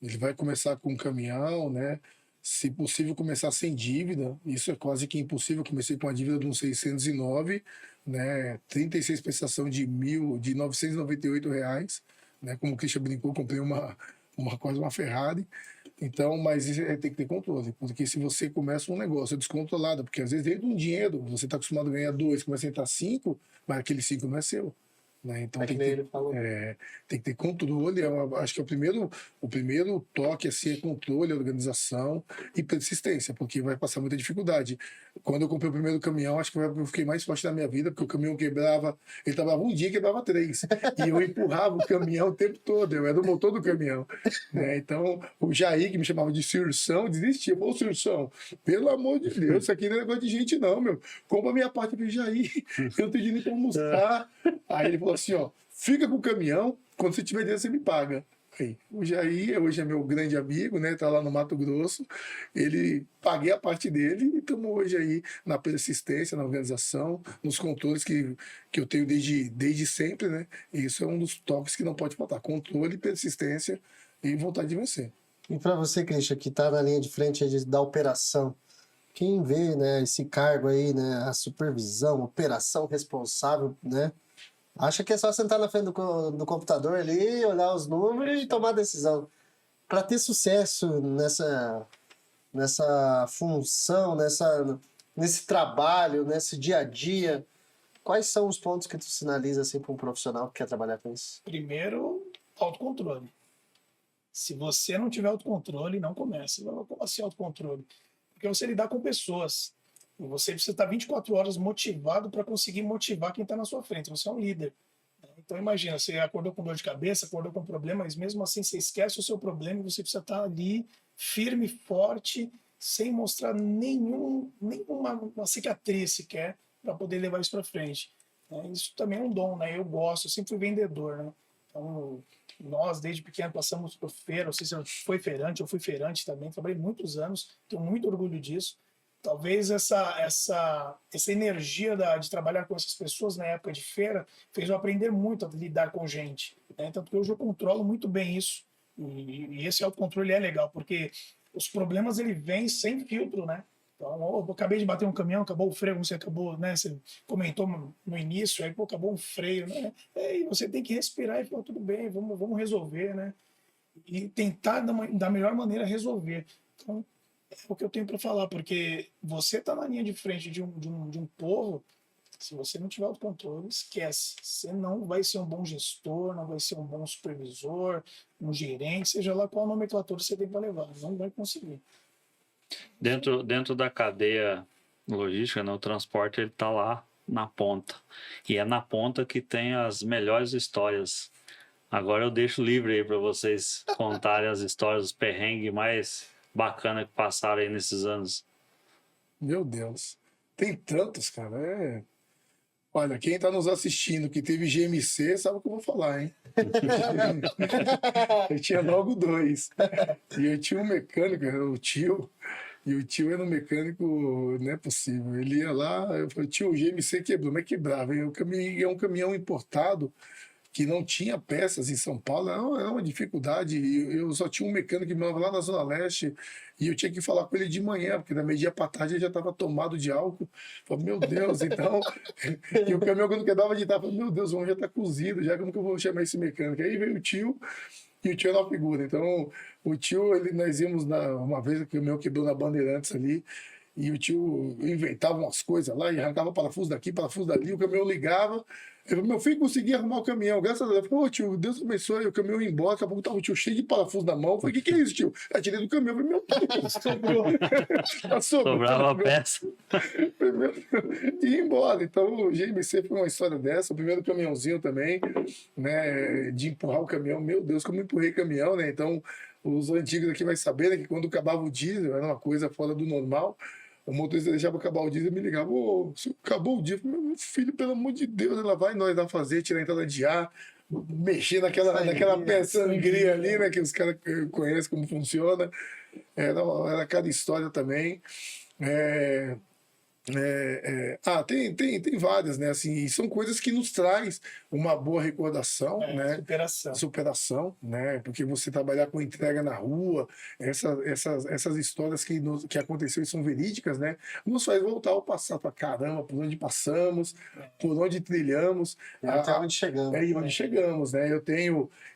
Ele vai começar com um caminhão, né? Se possível, começar sem dívida. Isso é quase que impossível. Comecei com uma dívida de uns 609, né? 36 prestação de R$ 998, né? Como o Christian brincou, comprei quase uma Ferrari. Então, mas isso tem que ter controle, porque se você começa um negócio descontrolado, porque às vezes dentro de um dinheiro, você está acostumado a ganhar 2, começa a entrar 5, mas aquele 5 não é seu. Né? Então tem que ter controle. Acho que é o primeiro toque assim, é controle, organização e persistência, porque vai passar muita dificuldade. Quando eu comprei o primeiro caminhão, acho que eu fiquei mais forte na minha vida, porque o caminhão quebrava, ele trabalhava um dia e quebrava 3. E eu empurrava o caminhão o tempo todo, eu era o motor do caminhão. Né? Então o Jair, que me chamava de Sirsão, desistia. Ô Sirsão, pelo amor de Deus, isso aqui não é negócio de gente não, meu. Compra a minha parte pro Jair, eu não tenho dinheiro pra almoçar. Aí ele falou assim, ó, fica com o caminhão, quando você tiver dinheiro você me paga. Aí, o Jair, hoje é meu grande amigo, né, tá lá no Mato Grosso, paguei a parte dele e estamos hoje aí na persistência, na organização, nos controles que eu tenho desde sempre, né, e isso é um dos toques que não pode faltar, controle, persistência e vontade de vencer. E para você, Christian, que está na linha de frente da operação, quem vê, né, esse cargo aí, né, a supervisão, operação responsável, né, acha que é só sentar na frente do computador ali, olhar os números e tomar decisão. Para ter sucesso nessa função, nesse trabalho, nesse dia a dia, quais são os pontos que tu sinaliza assim, para um profissional que quer trabalhar com isso? Primeiro, autocontrole. Se você não tiver autocontrole, não comece. Como assim autocontrole? Porque você lidar com pessoas. E você precisa estar 24 horas motivado para conseguir motivar quem está na sua frente. Você é um líder. Então imagina, você acordou com dor de cabeça, acordou com problema, mas mesmo assim você esquece o seu problema e você precisa estar ali firme, forte, sem mostrar nenhuma uma cicatriz sequer para poder levar isso para frente. Isso também é um dom, né? Eu gosto, eu sempre fui vendedor, né? Então nós desde pequeno passamos por feira, não sei se eu fui feirante também, trabalhei muitos anos, tenho muito orgulho disso. Talvez essa energia de trabalhar com essas pessoas na época de feira fez eu aprender muito a lidar com gente. Né? Tanto que hoje eu controlo muito bem isso. E esse autocontrole é legal, porque os problemas ele vêm sem filtro, né? Então, eu acabei de bater um caminhão, acabou o freio, você comentou no início, aí acabou um freio, né? E você tem que respirar e falar, tudo bem, vamos resolver, né? E tentar da melhor maneira resolver. Então, é o que eu tenho para falar, porque você está na linha de frente de um povo, se você não tiver autocontrole, esquece. Você não vai ser um bom gestor, não vai ser um bom supervisor, um gerente, seja lá qual nomenclatura você tem para levar, não vai conseguir. Dentro da cadeia logística, né, o transporte ele está lá na ponta. E é na ponta que tem as melhores histórias. Agora eu deixo livre aí para vocês contarem as histórias, os perrengues mais bacana que passaram aí nesses anos. Meu Deus, tem tantos, cara. Olha, quem tá nos assistindo que teve GMC sabe o que eu vou falar, hein? Eu tinha logo 2. E eu tinha um mecânico, era o tio. E o tio era um mecânico, não é possível. Ele ia lá, eu falei, tio, o GMC quebrou, mas quebrava. É um caminhão importado que não tinha peças em São Paulo, era uma dificuldade. Eu só tinha um mecânico que morava lá na Zona Leste e eu tinha que falar com ele de manhã, porque da meia-dia para tarde ele já estava tomado de álcool. Eu falei, meu Deus, então. E o caminhão, quando quebrava de tarde, eu falei, meu Deus, o homem já está cozido, já como que eu vou chamar esse mecânico? Aí veio o tio. E o tio era uma figura. Então, o tio, nós íamos uma vez que o caminhão quebrou na Bandeirantes ali. E o tio inventava umas coisas lá e arrancava parafuso daqui, parafuso dali, o caminhão ligava. Eu falei, meu filho conseguia arrumar o caminhão, graças a Deus. Eu falei, ô tio, Deus abençoe, o caminhão ia embora, daqui a pouco tava o tio cheio de parafuso na mão. Eu falei, o que é isso, tio? Eu tirei do caminhão, eu falei, meu Deus, sobrava a peça. E ia embora. Então o GMC foi uma história dessa, o primeiro caminhãozinho também, né, de empurrar o caminhão. Meu Deus, como eu empurrei caminhão, né? Então os antigos aqui vai saber, né, que quando acabava o diesel, era uma coisa fora do normal. O motorista deixava acabar o diesel e me ligava, se acabou o diesel, meu filho, pelo amor de Deus, ela vai nós lá fazer, tirar a entrada de ar, mexer naquela peça sangria ali, né, que os caras conhecem como funciona. Era cada história também. Tem várias, né? Assim, e são coisas que nos traz uma boa recordação, né? Superação, né? Porque você trabalhar com entrega na rua, essas histórias que aconteceram e são verídicas, né? Nos faz voltar ao passado, para caramba, por onde passamos, por onde trilhamos, até onde chegamos. Onde chegamos, né?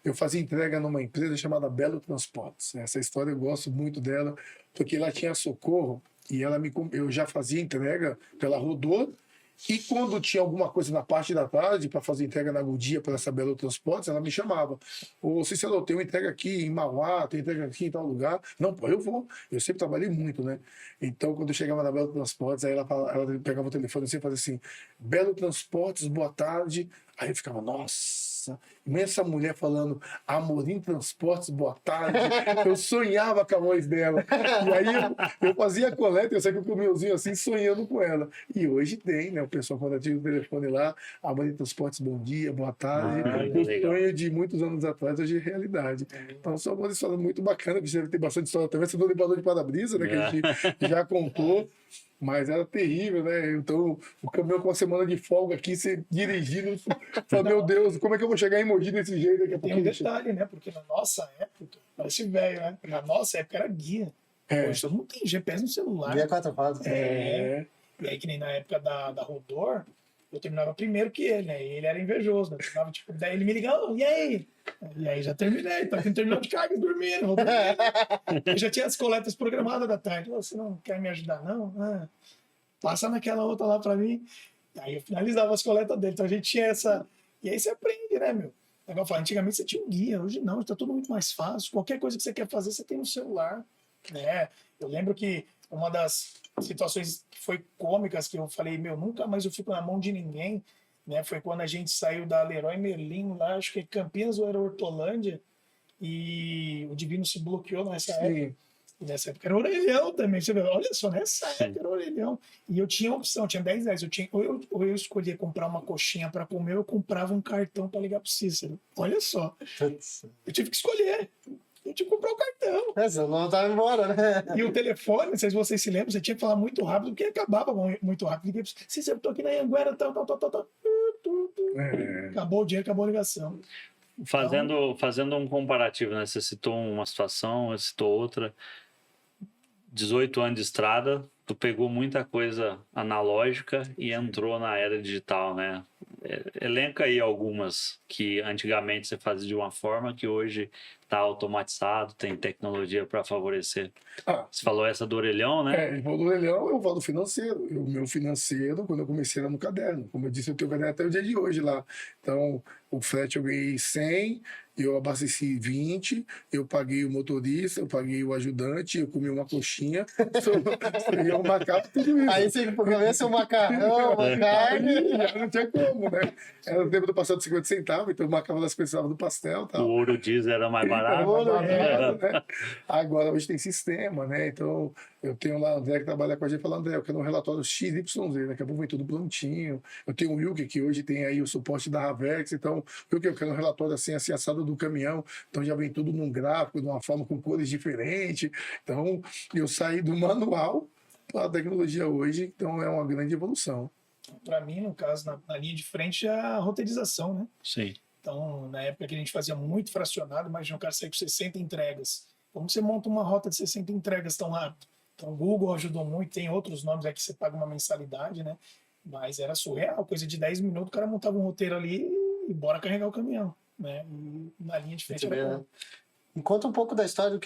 Eu fazia entrega numa empresa chamada Belo Transportes. Essa história eu gosto muito dela, porque lá tinha socorro. E eu já fazia entrega pela Rodor, e quando tinha alguma coisa na parte da tarde para fazer entrega na Goodyear para essa Belo Transportes, ela me chamava. Ô Cícero, tem uma entrega aqui em Mauá, tem entrega aqui em tal lugar. Não, pô, eu vou. Eu sempre trabalhei muito, né? Então, quando eu chegava na Belo Transportes, aí ela pegava o telefone e sempre fazia assim: Belo Transportes, boa tarde. Aí eu ficava, nossa, imensa mulher falando Amorim Transportes, boa tarde. Eu sonhava com a voz dela. E aí eu fazia a coleta, eu saía com o caminhãozinho assim, sonhando com ela. E hoje tem, né? O pessoal, quando atira o telefone lá, Amorim Transportes, bom dia, boa tarde. O sonho de muitos anos atrás, hoje é realidade. Então, são uma história muito bacana, que você deve ter bastante história também. Você do limpador de para-brisa, né? Que a gente já contou. Mas era terrível, né? Então, o caminhão com uma semana de folga aqui, você dirigindo, fala, meu Deus, como é que eu vou chegar em Mogi desse jeito daqui a pouco? Tem um detalhe, né? Porque na nossa época, parece velho, né? Na nossa época era guia. Hoje todo mundo tem GPS no celular. Guia 4 rodas. E aí, que nem na época da Rodor, eu terminava primeiro que ele, né? E ele era invejoso, né? Terminava, tipo, daí ele me ligava, e aí? E aí já terminei, tô aqui no terminal de cargas dormindo, vou dormir. Eu já tinha as coletas programadas da tarde. Você não quer me ajudar, não? Passa naquela outra lá pra mim. Aí eu finalizava as coletas dele. Então a gente tinha essa. E aí você aprende, né, meu? Igual eu falo, antigamente você tinha um guia, hoje não, está tudo muito mais fácil. Qualquer coisa que você quer fazer, você tem no celular. Né? Eu lembro que uma das situações que foi cômicas, que eu falei, meu, nunca mais eu fico na mão de ninguém, né? Foi quando a gente saiu da Leroy Merlin, lá, acho que Campinas ou era Hortolândia, e o Divino se bloqueou nessa época. E nessa época era orelhão também. Você vê, olha só, nessa época era orelhão. E eu tinha opção, tinha 10 reais. Ou eu escolhia comprar uma coxinha para comer, ou eu comprava um cartão para ligar pro Cícero. Olha só. Eu tive que escolher. Eu tinha que comprar o cartão. Senão não tava embora, né? E o telefone, não sei se vocês se lembram, você tinha que falar muito rápido, porque acabava muito rápido. Cícero, eu tô aqui na Anguera, tal. Acabou o dia, acabou a ligação. Fazendo um comparativo, né? Você citou uma situação, eu citou outra. 18 anos de estrada, tu pegou muita coisa analógica e entrou na era digital, né? Elenca aí algumas que antigamente você fazia de uma forma que hoje está automatizado, tem tecnologia para favorecer. Você falou essa do orelhão, né? Ele falou do orelhão, eu falo do financeiro. O meu financeiro, quando eu comecei, era no caderno. Como eu disse, eu tenho caderno até o dia de hoje lá. Então, o frete eu ganhei 100, eu abasteci 20, eu paguei o motorista, eu paguei o ajudante, eu comi uma coxinha, eu macarrão, tudo isso. Aí você programou seu macarrão, uma carne. Já não tinha como, né? Era o tempo do passado de 50 centavos, então eu marcava das coisas do pastel e tal. O ouro diesel era mais barato. Né? Agora, hoje tem sistema, né? Então, eu tenho lá o André que trabalha com a gente, fala, André, eu quero um relatório XYZ, daqui a pouco vem tudo prontinho. Eu tenho o Wilke, que hoje tem aí o suporte da Ravex, então, eu quero um relatório assim assado do caminhão, então já vem tudo num gráfico, de uma forma com cores diferentes. Então, eu saí do manual para a tecnologia hoje, então é uma grande evolução. Para mim, no caso, na linha de frente, é a roteirização, né? Sim. Então, na época que a gente fazia muito fracionado, imagina um cara sair com 60 entregas. Como você monta uma rota de 60 entregas tão rápido? Então, o Google ajudou muito, tem outros nomes aí que você paga uma mensalidade, né? Mas era surreal, coisa de 10 minutos, o cara montava um roteiro ali e bora carregar o caminhão, né? E na linha de frente era bom. Me conta um pouco da história,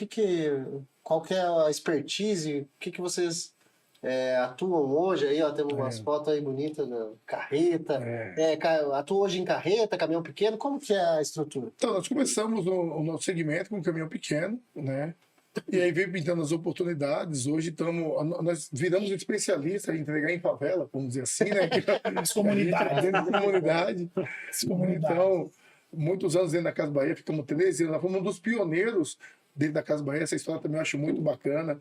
qual que é a expertise, o que vocês atuam hoje aí, ó, temos umas fotos aí bonitas da carreta, atuam hoje em carreta, caminhão pequeno, como que é a estrutura? Então, nós começamos o nosso segmento com um caminhão pequeno, né? E aí veio pintando as oportunidades. Hoje nós viramos especialistas em entregar em favela, vamos dizer assim, né? As comunidades. Dentro da comunidade. Então, muitos anos dentro da Casa Bahia, ficamos 13 anos. Nós fomos um dos pioneiros dentro da Casa Bahia. Essa história também eu acho muito bacana.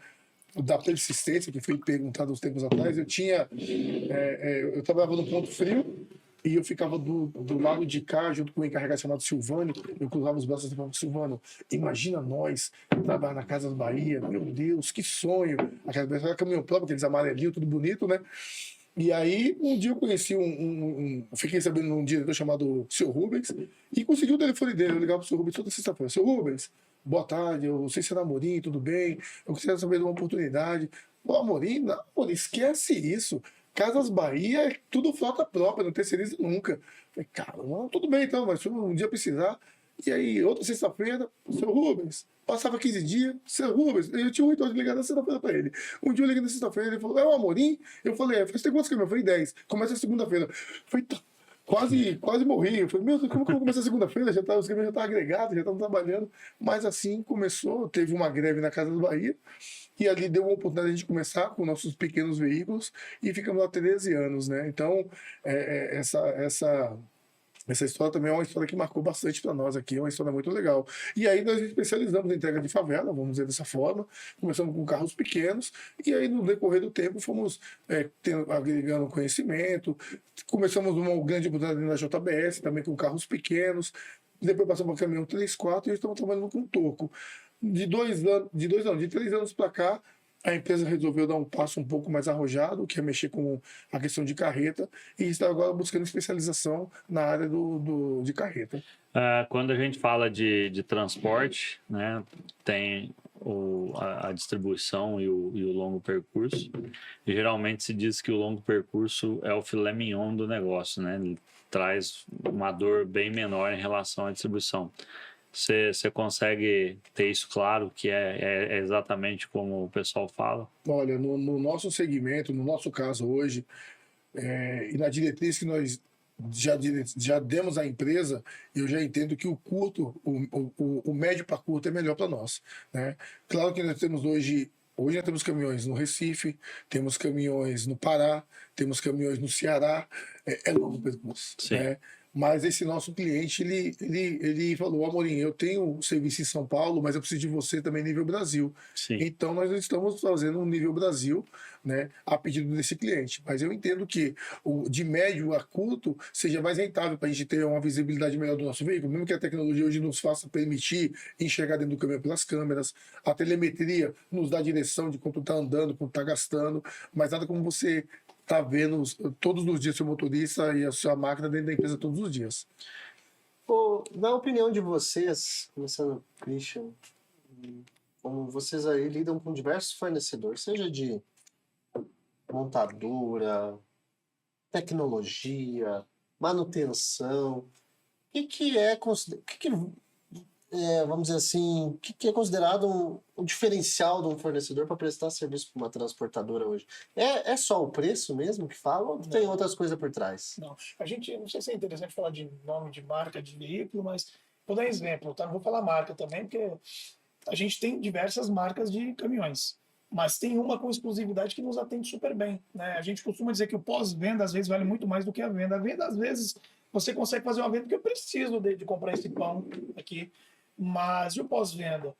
Da persistência, que foi perguntado uns tempos atrás. Eu trabalhava no Ponto Frio, e eu ficava do lado de cá, junto com o encarregado chamado Silvânio, eu cruzava os braços e falava, Silvânio, imagina nós trabalhar na Casas Bahia, meu Deus, que sonho. A Casa Bahia era caminhão próprio, aqueles amarelinhos, tudo bonito, né? E aí, um dia eu conheci fiquei sabendo de um diretor chamado Seu Rubens, e consegui o telefone dele. Eu ligava pro Seu Rubens toda sexta-feira. Seu Rubens, boa tarde, eu sei se é Amorim, tudo bem? Eu gostaria de saber de uma oportunidade. Pô, Amorim, não, Amorim, esquece isso. Casas Bahia é tudo frota própria, não terceiriza nunca. Falei, cara, não, tudo bem então, mas se um dia precisar. E aí, outra sexta-feira, Seu Rubens, passava 15 dias, Seu Rubens, eu tinha 8 horas de ligar na sexta-feira pra ele. Um dia eu liguei na sexta-feira, ele falou, é o Amorim? Eu falei, faz quantos caminhões? Eu falei, 10. Começa a segunda-feira. Falei, tá. Quase morri. Eu falei, meu Deus, como que eu vou começar segunda-feira? Os caminhões já estavam agregados, já estavam trabalhando. Mas assim começou, teve uma greve na Casa do Bahia, e ali deu uma oportunidade de a gente começar com nossos pequenos veículos, e ficamos lá 13 anos, né? Então, essa história também é uma história que marcou bastante para nós aqui, é uma história muito legal. E aí nós especializamos na entrega de favela, vamos dizer dessa forma. Começamos com carros pequenos, e aí no decorrer do tempo fomos agregando conhecimento. Começamos uma grande oportunidade na JBS, também com carros pequenos. Depois passamos para caminhão 3-4 e estamos trabalhando com toco. De 3 anos para cá, a empresa resolveu dar um passo um pouco mais arrojado, que é mexer com a questão de carreta, e está agora buscando especialização na área de carreta. Quando a gente fala de transporte, né, tem a distribuição e o longo percurso. E geralmente se diz que o longo percurso é o filé mignon do negócio, né? Ele traz uma dor bem menor em relação à distribuição. Você consegue ter isso claro, que é exatamente como o pessoal fala? Olha, no nosso segmento, no nosso caso hoje, e na diretriz que nós já demos à empresa, eu já entendo que o curto, o médio para curto é melhor para nós, né? Claro que nós temos hoje nós temos caminhões no Recife, temos caminhões no Pará, temos caminhões no Ceará, é longo percurso, né? Mas esse nosso cliente, ele falou, Amorim, eu tenho serviço em São Paulo, mas eu preciso de você também nível Brasil. Sim. Então nós estamos fazendo um nível Brasil, né, a pedido desse cliente. Mas eu entendo que o de médio a curto seja mais rentável para a gente ter uma visibilidade melhor do nosso veículo, mesmo que a tecnologia hoje nos faça permitir enxergar dentro do caminhão pelas câmeras, a telemetria nos dá direção de quanto está andando, quanto está gastando, mas nada como você está vendo todos os dias seu motorista e a sua máquina dentro da empresa todos os dias. Na opinião de vocês, começando Christian, como vocês aí lidam com diversos fornecedores, seja de montadora, tecnologia, manutenção, vamos dizer assim, o que é considerado um diferencial de um fornecedor para prestar serviço para uma transportadora hoje? É só o preço mesmo que fala ou tem outras coisas por trás? Não, não sei se é interessante falar de nome de marca de veículo, mas vou dar exemplo, tá? Não vou falar marca também, porque a gente tem diversas marcas de caminhões, mas tem uma com exclusividade que nos atende super bem, né? A gente costuma dizer que o pós-venda às vezes vale muito mais do que a venda. A venda, às vezes, você consegue fazer uma venda porque eu preciso de comprar esse pão aqui. Mas e o pós-venda?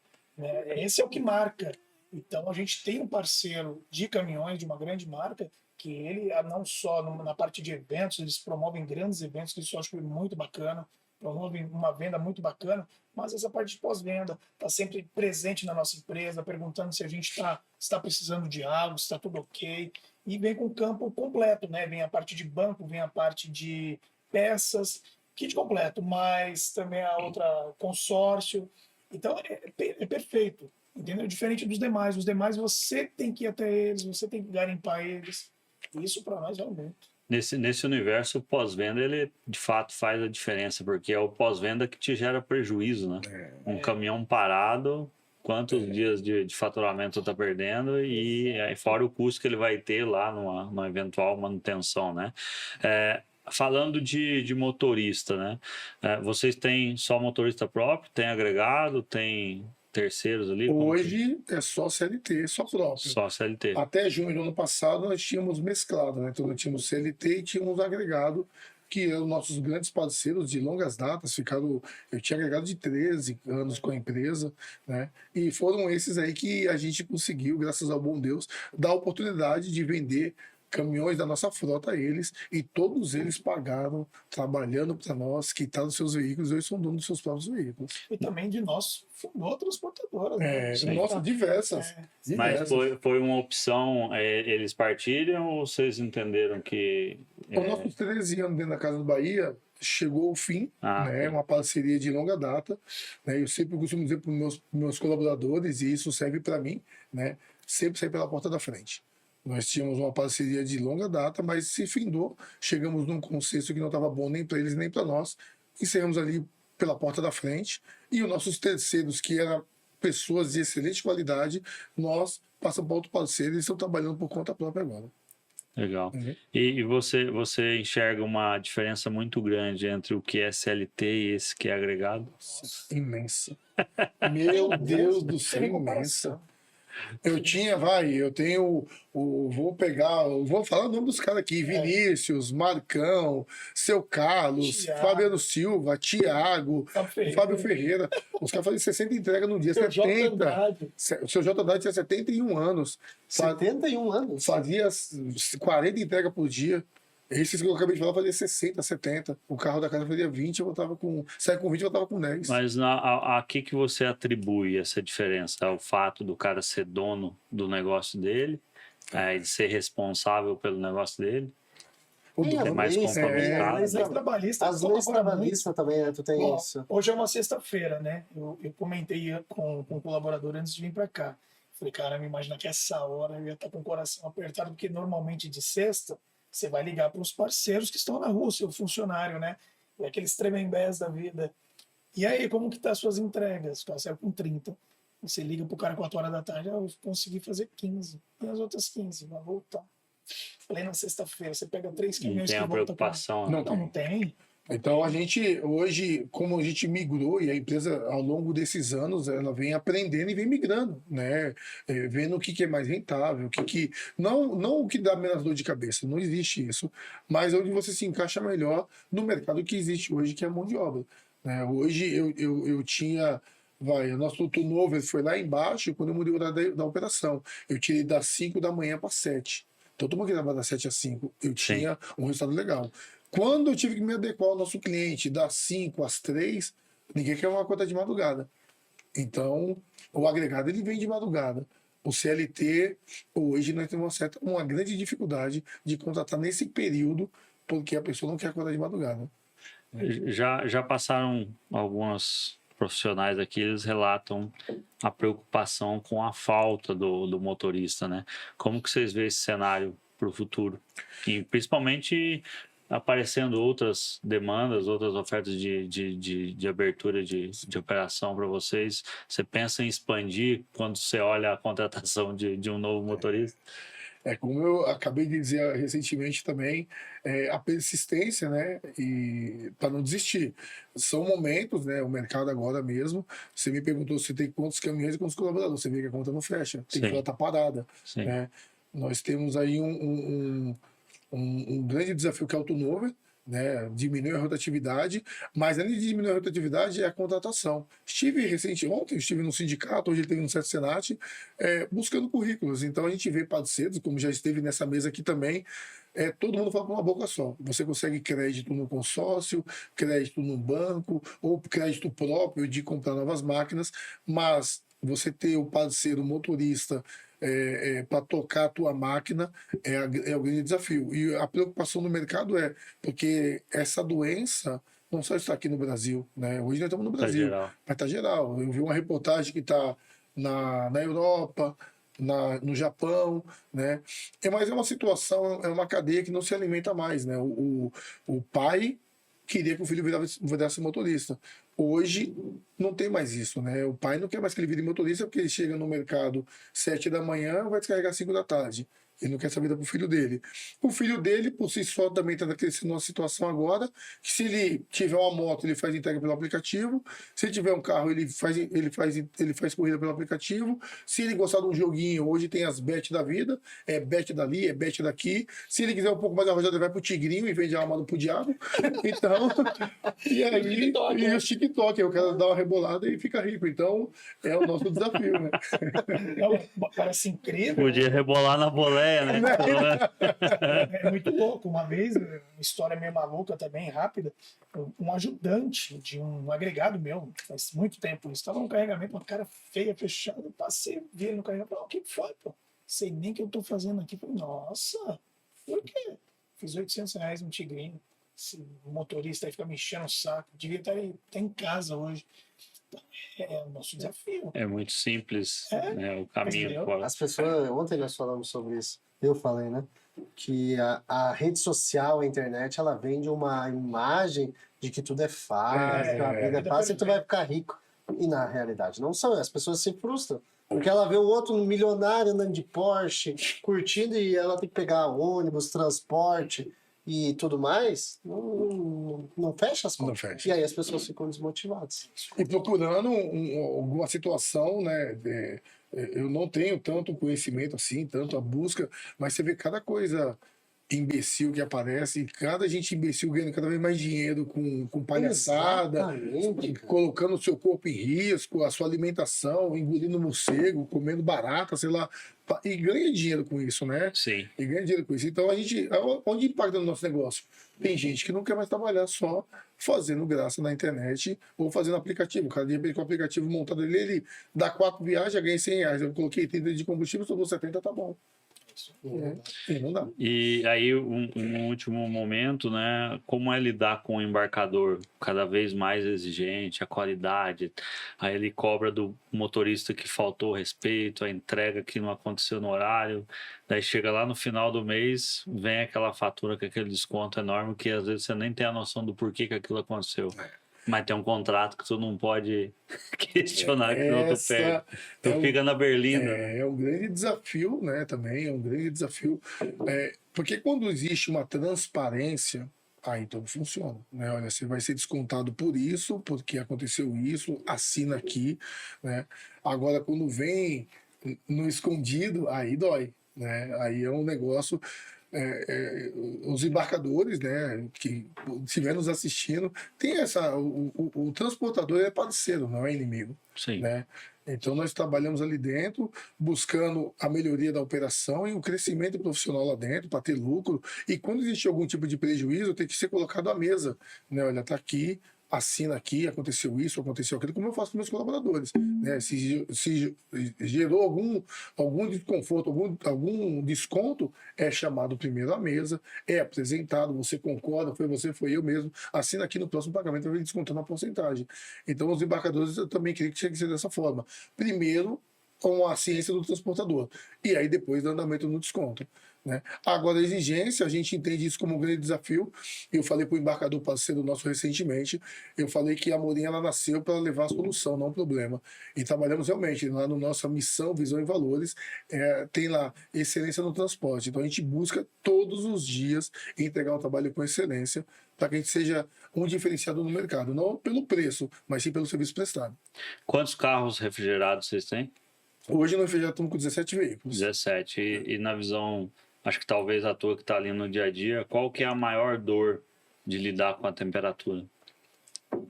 Esse é o que marca. Então a gente tem um parceiro de caminhões de uma grande marca que ele, não só na parte de eventos, eles promovem grandes eventos, que isso eu acho muito bacana, promovem uma venda muito bacana, mas essa parte de pós-venda está sempre presente na nossa empresa, perguntando se a gente está precisando de algo, se está tudo ok, e vem com o campo completo, né? Vem a parte de banco, vem a parte de peças, kit completo, mas também a outra consórcio. Então é perfeito, entendeu? Diferente dos demais. Os demais você tem que ir até eles, você tem que garimpar eles. Isso para nós vale muito. Nesse universo, o pós-venda, ele de fato faz a diferença, porque é o pós-venda que te gera prejuízo, né? Um caminhão parado, quantos dias de faturamento está perdendo e fora o custo que ele vai ter lá numa eventual manutenção, né? Falando de motorista, né? Vocês têm só motorista próprio? Tem agregado? Tem terceiros ali? Hoje é só CLT, só próprio. Só CLT. Até junho do ano passado nós tínhamos mesclado, né? Então nós tínhamos CLT e tínhamos agregado, que eram nossos grandes parceiros de longas datas. Eu tinha agregado de 13 anos com a empresa, né? E foram esses aí que a gente conseguiu, graças ao bom Deus, dar a oportunidade de vender caminhões da nossa frota a eles, e todos eles pagaram, trabalhando para nós, quitaram seus veículos, e hoje são donos dos seus próprios veículos. E também de nós fundou transportadoras. Nossa, diversas. Mas foi uma opção, eles partilham ou vocês entenderam que... Os nossos 13 anos dentro da Casa do Bahia chegou ao fim, né? Uma parceria de longa data, né? Eu sempre costumo dizer para os meus colaboradores, e isso serve para mim, né? Sempre sair pela porta da frente. Nós tínhamos uma parceria de longa data, mas se findou, chegamos num consenso que não estava bom nem para eles nem para nós, encerramos ali pela porta da frente, e os nossos terceiros, que eram pessoas de excelente qualidade, nós passamos para outro parceiro e estão trabalhando por conta própria agora. Legal. E você enxerga uma diferença muito grande entre o que é CLT e esse que é agregado? Nossa, imensa. Meu Deus do céu, imensa. Eu tenho, vou falar o nome dos caras aqui, Vinícius, Marcão, Seu Carlos, Fabiano Silva, Thiago, Fábio Ferreira. Os caras fazem 60 entregas no dia, 70. O seu J. Andrade tinha 71 anos. 71 anos? Fazia 40 entregas por dia. Esses que eu acabei de falar fazia 60, 70. O carro da casa fazia 20, eu voltava saia com 20, eu voltava com 10. Mas a que você atribui essa diferença? Ao fato do cara ser dono do negócio dele? De ser responsável pelo negócio dele? É mais compromissado. As leis trabalhistas. As leis trabalhistas também, né? Tu tem isso. Hoje é uma sexta-feira, né? Eu comentei com um colaborador antes de vir para cá. Falei, cara, me imagina que essa hora eu ia estar com o coração apertado, porque normalmente de sexta você vai ligar para os parceiros que estão na rua, seu funcionário, né? E aqueles tremembés da vida. E aí, como que tá as suas entregas? O cara saiu com 30. Você liga pro cara 4 horas da tarde, eu consegui fazer 15. E as outras 15, vai voltar. Falei, na sexta-feira, você pega 3 caminhões que voltam. Não tem a preocupação. Não tem. Então, a gente, hoje, como a gente migrou, e a empresa, ao longo desses anos, ela vem aprendendo e vem migrando, né? Vendo o que é mais rentável, não o que dá menos dor de cabeça, não existe isso, mas onde você se encaixa melhor no mercado que existe hoje, que é a mão de obra, né? Hoje, eu tinha... o nosso turnover foi lá embaixo quando eu mudei o horário da operação. Eu tirei das 5 da manhã para 7. Então, todo mundo que trabalha das 7 às 5, eu tinha um resultado legal. Quando eu tive que me adequar ao nosso cliente das 5 às 3, ninguém quer uma conta de madrugada. Então, o agregado ele vem de madrugada. O CLT, hoje, nós temos uma grande dificuldade de contratar nesse período, porque a pessoa não quer conta de madrugada. Já passaram alguns profissionais aqui, eles relatam a preocupação com a falta do motorista, né? Como que vocês veem esse cenário para o futuro? E principalmente aparecendo outras demandas, outras ofertas de abertura de operação para vocês. Você pensa em expandir quando você olha a contratação de um novo motorista? Como eu acabei de dizer recentemente também, a persistência, né, e para não desistir. São momentos, né, o mercado agora mesmo, você me perguntou se tem quantos caminhões e quantos colaboradores, você vê que a conta não fecha, tem que estar parada. Né? Nós temos aí um grande desafio que é o turnover, né, diminuir a rotatividade, mas além de diminuir a rotatividade é a contratação. Ontem estive no sindicato, hoje esteve no Sete Senat, buscando currículos. Então a gente vê parceiros, como já esteve nessa mesa aqui também, todo mundo fala com uma boca só. Você consegue crédito no consórcio, crédito no banco, ou crédito próprio de comprar novas máquinas, mas você ter o parceiro motorista para tocar a tua máquina é o grande desafio. E a preocupação no mercado porque essa doença não só está aqui no Brasil, né? Hoje nós estamos no Brasil, mas está geral. Eu vi uma reportagem que está na Europa, no Japão, né? Mas é uma situação, é uma cadeia que não se alimenta mais, né? O pai queria que o filho virasse motorista. Hoje não tem mais isso, né? O pai não quer mais que ele vire motorista porque ele chega no mercado 7 da manhã e vai descarregar 5 da tarde. Ele não quer essa vida pro filho dele. O filho dele, por si só, também está numa situação agora que se ele tiver uma moto, ele faz entrega pelo aplicativo. Se ele tiver um carro, ele faz corrida pelo aplicativo. Se ele gostar de um joguinho, hoje tem as bet da vida. É bet dali, é bet daqui. Se ele quiser um pouco mais arrojado, ele vai pro tigrinho e vende a alma pro diabo. Então, e aí, e os TikTok, o cara dá uma rebolada e fica rico. Então, é o nosso desafio, né? Parece incrível. Podia rebolar na boleia ideia, né? É muito louco. Uma vez, uma história meio maluca também, rápida, um ajudante de um agregado meu, faz muito tempo, estava no carregamento, uma cara feia, fechada, eu passei, vi ele no carregamento, falei, o que foi, pô? Sei nem o que eu tô fazendo aqui. Falei, nossa, por quê? Fiz R$ 800 no Tigrinho. Esse motorista aí fica me enchendo o saco. Devia estar em casa hoje. É o nosso desafio. É muito simples, É, né, o caminho mas fora. As pessoas, ontem nós falamos sobre isso, eu falei, né? Que a rede social, a internet, ela vende uma imagem de que tudo é fácil, a vida é fácil e tu vai ficar rico. E na realidade não são, as pessoas se frustram. Porque ela vê o outro milionário andando de Porsche, curtindo, e ela tem que pegar ônibus, transporte e tudo mais, não fecha as contas. Não fecha. E aí as pessoas ficam desmotivadas. E procurando alguma situação, né? Eu não tenho tanto conhecimento assim, tanto a busca, mas você vê cada coisa imbecil que aparece, cada gente imbecil ganhando cada vez mais dinheiro com palhaçada, Exatamente, cara. colocando o seu corpo em risco, a sua alimentação, engolindo morcego, comendo barata, sei lá, e ganha dinheiro com isso, né? Sim. E ganha dinheiro com isso. Então a gente, onde impacta no nosso negócio? Tem gente que não quer mais trabalhar só fazendo graça na internet ou fazendo aplicativo. Cada dia com o aplicativo montado ali, ele dá 4 viagens, já ganhei R$ 100. Eu coloquei 30 de combustível, sobrou 70, tá bom. E não dá. E aí, um último momento, né? Como é lidar com o embarcador cada vez mais exigente, a qualidade? Aí ele cobra do motorista que faltou respeito, a entrega que não aconteceu no horário. Daí chega lá no final do mês, vem aquela fatura com aquele desconto enorme que às vezes você nem tem a noção do porquê que aquilo aconteceu. Mas tem um contrato que tu não pode questionar, que senão tu perde. Tu fica na berlinda. É um grande desafio, né? Também é um grande desafio. Porque quando existe uma transparência, aí tudo funciona, né? Olha, você vai ser descontado por isso, porque aconteceu isso, assina aqui, né? Agora, quando vem no escondido, aí dói, né? Aí é um negócio. Os embarcadores, né, que estiver nos assistindo, tem o transportador é parceiro, não é inimigo. Sim. Né? Então nós trabalhamos ali dentro, buscando a melhoria da operação e o crescimento profissional lá dentro para ter lucro. E quando existe algum tipo de prejuízo, tem que ser colocado à mesa, né? Olha, tá aqui, assina aqui, aconteceu isso, aconteceu aquilo, como eu faço com meus colaboradores. Né? Se gerou algum desconforto, algum desconto, é chamado primeiro à mesa, é apresentado, você concorda, foi você, foi eu mesmo, assina aqui no próximo pagamento, vai descontando a porcentagem. Então os embarcadores, eu também queria que tinha que ser dessa forma. Primeiro, com a ciência do transportador, e aí depois do andamento no desconto. Né? Agora, a exigência, a gente entende isso como um grande desafio. Eu falei para o embarcador parceiro nosso recentemente, eu falei que a Amorim ela nasceu para levar a solução, não o problema. E trabalhamos realmente lá na nossa missão, visão e valores, tem lá excelência no transporte. Então a gente busca todos os dias entregar um trabalho com excelência para que a gente seja um diferenciador no mercado, não pelo preço, mas sim pelo serviço prestado. Quantos carros refrigerados vocês têm? Hoje nós já estamos com 17 veículos. 17. E na visão, acho que talvez a tua que está ali no dia a dia, qual que é a maior dor de lidar com a temperatura?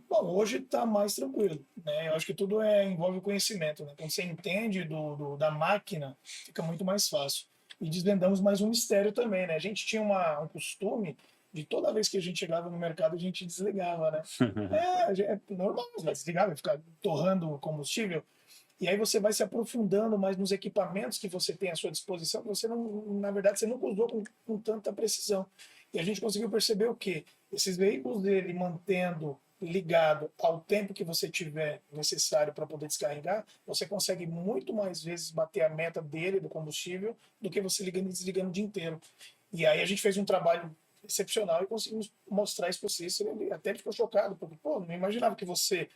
Bom, hoje está mais tranquilo, né? Eu acho que tudo envolve o conhecimento, né? Quando você entende da máquina, fica muito mais fácil. E desvendamos mais um mistério também, né? A gente tinha um costume de toda vez que a gente chegava no mercado, a gente desligava, né? É normal, você vai desligar, vai ficar torrando combustível. E aí você vai se aprofundando mais nos equipamentos que você tem à sua disposição, que você não, na verdade, você nunca usou com tanta precisão. E a gente conseguiu perceber o quê? Esses veículos dele mantendo ligado ao tempo que você tiver necessário para poder descarregar, você consegue muito mais vezes bater a meta dele, do combustível, do que você ligando e desligando o dia inteiro. E aí a gente fez um trabalho excepcional e conseguimos mostrar isso para você. Ele até ficou chocado, porque, não imaginava que você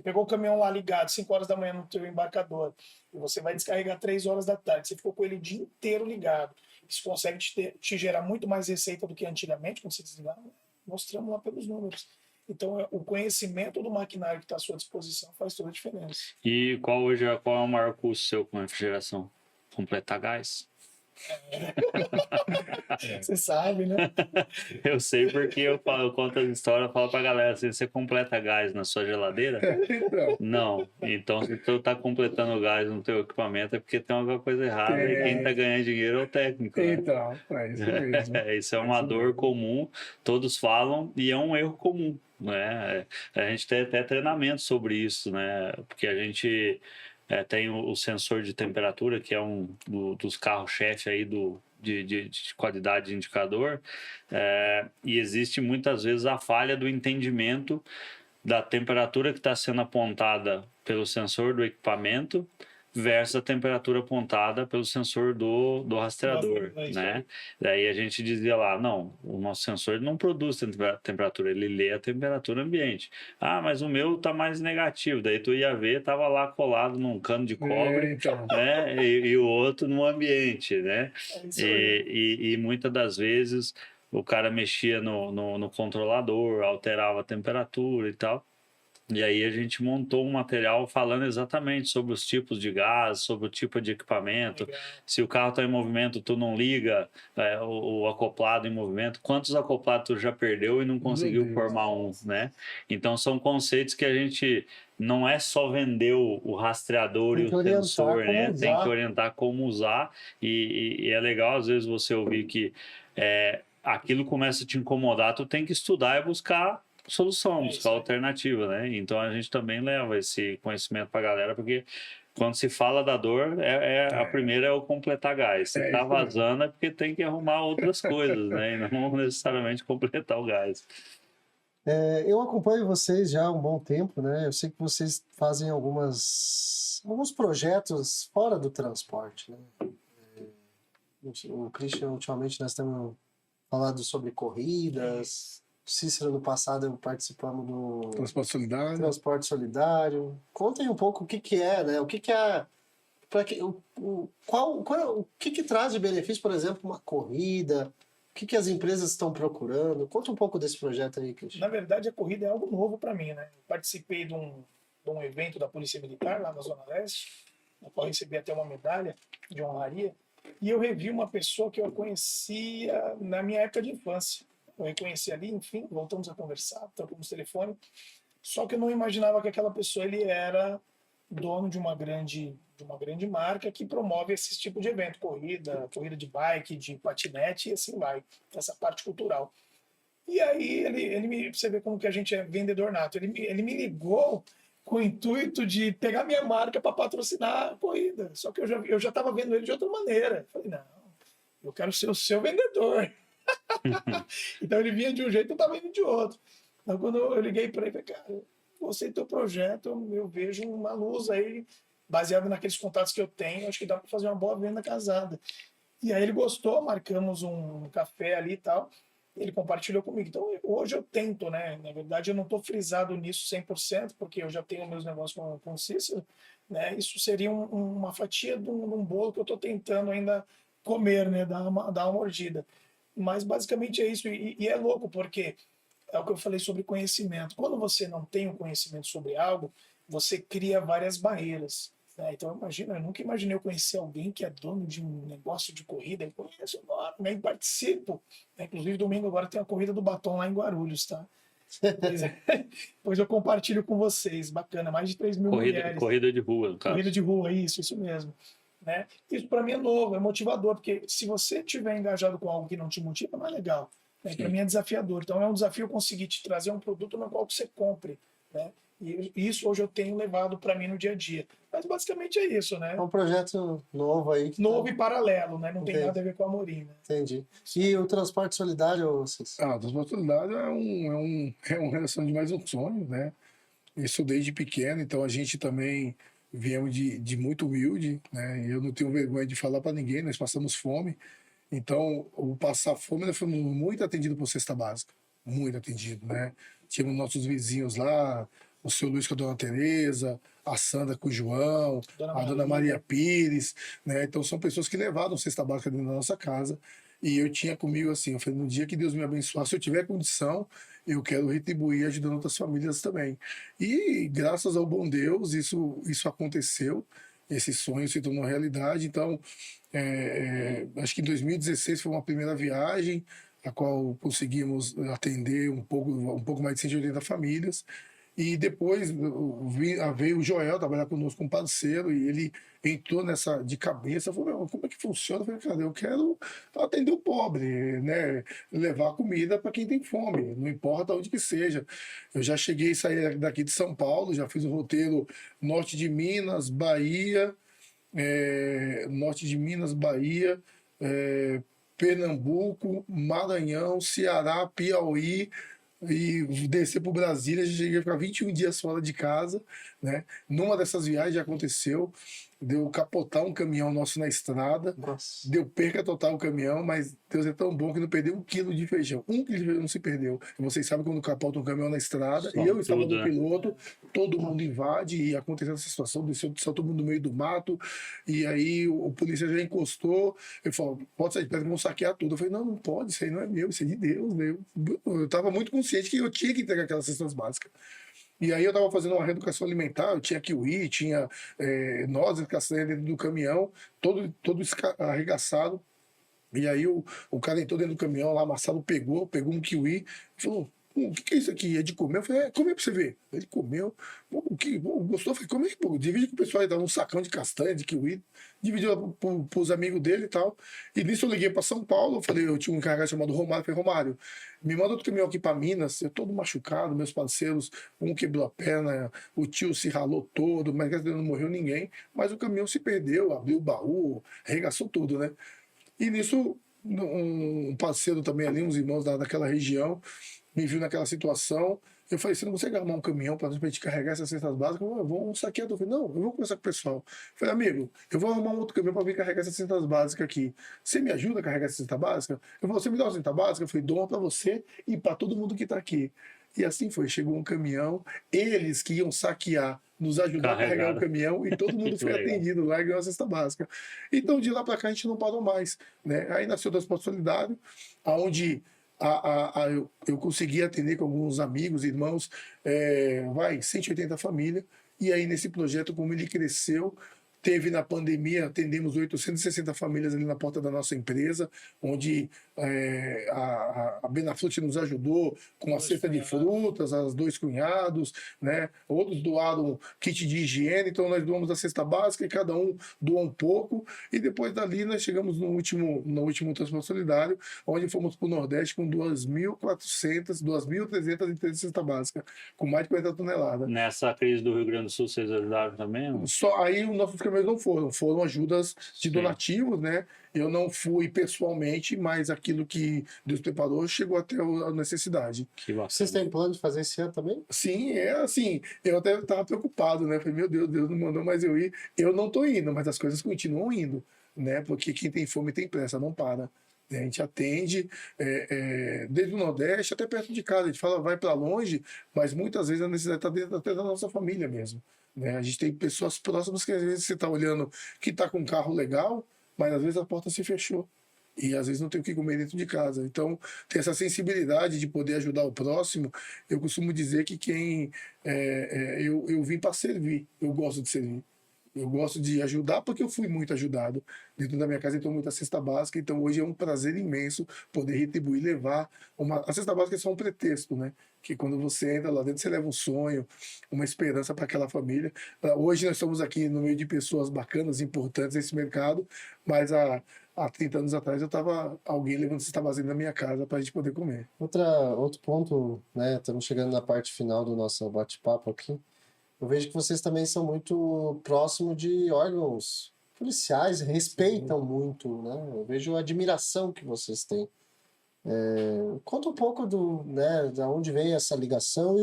pegou o caminhão lá ligado 5 horas da manhã no teu embarcador e você vai descarregar 3 horas da tarde, você ficou com ele o dia inteiro ligado. Isso consegue te gerar muito mais receita do que antigamente, quando você desligava. Mostramos lá pelos números. Então, o conhecimento do maquinário que está à sua disposição faz toda a diferença. E qual é o maior custo seu com a refrigeração? Completar gás? Você sabe, né? Eu sei porque eu conto a história, eu falo pra galera assim, você completa gás na sua geladeira? Então, Não. Então, se tu tá completando gás no teu equipamento é porque tem alguma coisa errada e quem tá ganhando dinheiro é o técnico, né? então, é isso mesmo. Isso é uma dor comum, todos falam, e é um erro comum, né? A gente tem até treinamento sobre isso, né? Porque a gente tem o sensor de temperatura, que é dos carros-chefe aí de qualidade de indicador, e existe muitas vezes a falha do entendimento da temperatura que está sendo apontada pelo sensor do equipamento versus a temperatura apontada pelo sensor do rastreador, né? Daí a gente dizia lá, não, o nosso sensor não produz temperatura, ele lê a temperatura ambiente. Ah, mas o meu tá mais negativo. Daí tu ia ver, tava lá colado num cano de cobre, Então, né? E o outro no ambiente, né? É isso aí. E muitas das vezes o cara mexia no controlador, alterava a temperatura e tal. E aí a gente montou um material falando exatamente sobre os tipos de gás, sobre o tipo de equipamento. Legal. Se o carro está em movimento, tu não liga o acoplado em movimento. Quantos acoplados tu já perdeu e não conseguiu Deus. formar um, né? Então são conceitos que a gente não é só vender o rastreador Tem e que o orientar sensor, como né? Tem usar. que orientar como usar. E é legal às vezes você ouvir que aquilo começa a te incomodar, tu tem que estudar e buscar solução, buscar alternativa, né? Então a gente também leva esse conhecimento para a galera, porque quando se fala da dor, a primeira é o completar gás. Se tá isso vazando é porque tem que arrumar outras coisas, né? E não necessariamente completar o gás. Eu acompanho vocês já há um bom tempo, né? Eu sei que vocês fazem alguns projetos fora do transporte, né? O Christian, ultimamente, nós temos falado sobre corridas. Cícero, no passado, participamos do transporte solidário. Transporte Solidário. Contem um pouco o que é, né? O que é... o que traz de benefício, por exemplo, uma corrida? O que as empresas estão procurando? Conta um pouco desse projeto aí, Christian. Na verdade, a corrida é algo novo para mim, né? Eu participei de um evento da Polícia Militar lá na Zona Leste, na qual recebi até uma medalha de honraria, e eu revi uma pessoa que eu conhecia na minha época de infância. Eu reconheci ali, enfim, voltamos a conversar, trocamos telefone, só que eu não imaginava que aquela pessoa ele era dono de uma grande marca que promove esse tipo de evento, corrida de bike, de patinete e assim vai, essa parte cultural. E aí você vê como que a gente é vendedor nato, ele me ligou com o intuito de pegar minha marca para patrocinar a corrida, só que eu já estava vendo ele de outra maneira. Eu falei, não, eu quero ser o seu vendedor. Então ele vinha de um jeito, eu estava indo de outro. Então quando eu liguei para ele, falei, cara, gostei do teu projeto, eu vejo uma luz aí, baseado naqueles contatos que eu tenho, acho que dá para fazer uma boa venda casada. E aí ele gostou, marcamos um café ali e tal, ele compartilhou comigo. Então hoje eu tento, né? Na verdade eu não estou frisado nisso 100%, porque eu já tenho meus negócios com o Cícero, né? Isso seria uma fatia de um bolo que eu estou tentando ainda comer, né? Dar uma mordida. Mas basicamente é isso, e é louco, porque é o que eu falei sobre conhecimento. Quando você não tem um conhecimento sobre algo, você cria várias barreiras. Né? Então, eu nunca imaginei eu conhecer alguém que é dono de um negócio de corrida. Eu conheço, nem participo. Inclusive, domingo agora tem a corrida do batom lá em Guarulhos, tá? Pois eu compartilho com vocês. Bacana, mais de 3 mil mulheres. Corrida de rua, no caso. Corrida de rua, isso mesmo. Né? Isso para mim é novo, é motivador, porque se você estiver engajado com algo que não te motiva, não é legal. Né? Para mim é desafiador. Então é um desafio conseguir te trazer um produto no qual você compre. Né? E isso hoje eu tenho levado para mim no dia a dia. Mas basicamente é isso, né? É um projeto novo aí. Novo e paralelo, né? Não Entendi. tem nada a ver com a Amorim, né? Entendi. E o transporte solidário, vocês? O transporte solidário é uma relação de mais um sonho, né? Isso desde pequeno, então a gente também viemos de muito humilde, né? Eu não tenho vergonha de falar para ninguém, nós passamos fome. Então, o passar fome, nós fomos muito atendidos por cesta básica, muito atendido, né? Tínhamos nossos vizinhos lá, o seu Luiz com a dona Tereza, a Sandra com o João, a dona Maria Pires, né? Então são pessoas que levaram cesta básica dentro da nossa casa. E eu tinha comigo assim, eu falei, no dia que Deus me abençoar, se eu tiver condição, eu quero retribuir ajudando outras famílias também. E graças ao bom Deus, isso aconteceu. esse sonho se tornou realidade. Então, acho que em 2016 foi uma primeira viagem, a qual conseguimos atender um pouco mais de 180 famílias. E depois veio o Joel trabalhar conosco, um parceiro, e ele entrou nessa de cabeça, falou, como é que funciona? Eu falei, cara, eu quero atender o pobre, né? Levar comida para quem tem fome, não importa onde que seja. Eu já cheguei a sair daqui de São Paulo, já fiz um roteiro norte de Minas, Bahia, Pernambuco, Maranhão, Ceará, Piauí, e descer para Brasília, já cheguei a ficar 21 dias fora de casa, né? Numa dessas viagens já aconteceu, deu capotar um caminhão nosso na estrada, Nossa. deu perca total o caminhão, mas Deus é tão bom que não perdeu 1 quilo de feijão. 1 quilo de feijão não se perdeu. E vocês sabem quando capota um caminhão na estrada, e eu estava no piloto, todo mundo invade, e aconteceu essa situação, desceu todo mundo no meio do mato, e aí o polícia já encostou, ele falou, pode sair de perto, vão saquear tudo. Eu falei, não pode, isso aí não é meu, isso é de Deus, né? Eu estava muito consciente que eu tinha que entregar aquelas cestas básicas. E aí eu estava fazendo uma reeducação alimentar, eu tinha kiwi, tinha nozes, castanha dentro do caminhão, todo arregaçado. E aí o cara entrou dentro do caminhão lá, amassado, pegou um kiwi e falou, o que é isso aqui? É de comer? Eu falei, come pra você ver. Ele comeu, gostou? Eu falei, come aí, pô, divide com o pessoal, ele dava um sacão de castanha, de kiwi, dividiu pros amigos dele e tal. E nisso eu liguei pra São Paulo, eu falei, eu tinha um encarregado chamado Romário, eu falei, Romário, me manda outro caminhão aqui pra Minas, eu todo machucado, meus parceiros, um quebrou a perna, o tio se ralou todo, mas graças a Deus não morreu ninguém, mas o caminhão se perdeu, abriu o baú, arregaçou tudo, né? E nisso, um parceiro também ali, uns irmãos daquela região, me viu naquela situação. Eu falei, você não consegue arrumar um caminhão para a gente carregar essas cestas básicas? Eu vou saquear. Eu falei, não, eu vou conversar com o pessoal. Eu falei, amigo, eu vou arrumar um outro caminhão para vir carregar essas cestas básicas aqui. Você me ajuda a carregar essa cesta básica? Eu falei, você me dá uma cesta básica? Eu falei, dou para você e para todo mundo que está aqui. E assim foi, chegou um caminhão, eles que iam saquear, nos ajudaram a carregar o caminhão e todo mundo foi atendido lá e ganhou a cesta básica. Então de lá para cá a gente não parou mais, né? Aí nasceu o Transporte Solidário, onde eu consegui atender com alguns amigos, irmãos, 180 famílias, e aí nesse projeto, como ele cresceu, teve na pandemia, atendemos 860 famílias ali na porta da nossa empresa, onde a Benaflute nos ajudou com a cesta de frutas, as 2 cunhados, né? Outros doaram kit de higiene, então nós doamos a cesta básica e cada um doou um pouco, e depois dali nós chegamos no último Transporte Solidário, onde fomos para o Nordeste com 2.313 cestas básicas, com mais de 40 toneladas. Nessa crise do Rio Grande do Sul, vocês ajudaram também? Só aí os nossos caminhões não foram ajudas de donativos, né? Eu não fui pessoalmente, mas aquilo que Deus preparou chegou até a necessidade. Vocês têm plano de fazer esse ano também? Sim, assim, eu até estava preocupado, né? Falei, meu Deus, Deus não mandou mais eu ir. Eu não estou indo, mas as coisas continuam indo, né? Porque quem tem fome tem pressa, não para. A gente atende desde o Nordeste até perto de casa. A gente fala, vai para longe, mas muitas vezes a necessidade está dentro até da nossa família mesmo. Né? A gente tem pessoas próximas que às vezes você está olhando que está com um carro legal, mas às vezes a porta se fechou. E às vezes não tem o que comer dentro de casa. Então, ter essa sensibilidade de poder ajudar o próximo, eu costumo dizer que eu vim para servir, eu gosto de servir. Eu gosto de ajudar porque eu fui muito ajudado. Dentro da minha casa eu tenho muita cesta básica, então hoje é um prazer imenso poder retribuir, levar a cesta básica é só um pretexto, né? Que quando você entra lá dentro, você leva um sonho, uma esperança para aquela família. Hoje nós estamos aqui no meio de pessoas bacanas, importantes nesse mercado, mas há 30 anos atrás alguém levando cesta básica na minha casa para a gente poder comer. Outro ponto, né? Estamos chegando na parte final do nosso bate-papo aqui. Eu vejo que vocês também são muito próximos de órgãos policiais, respeitam muito, né? Eu vejo a admiração que vocês têm. Conta um pouco de onde vem essa ligação e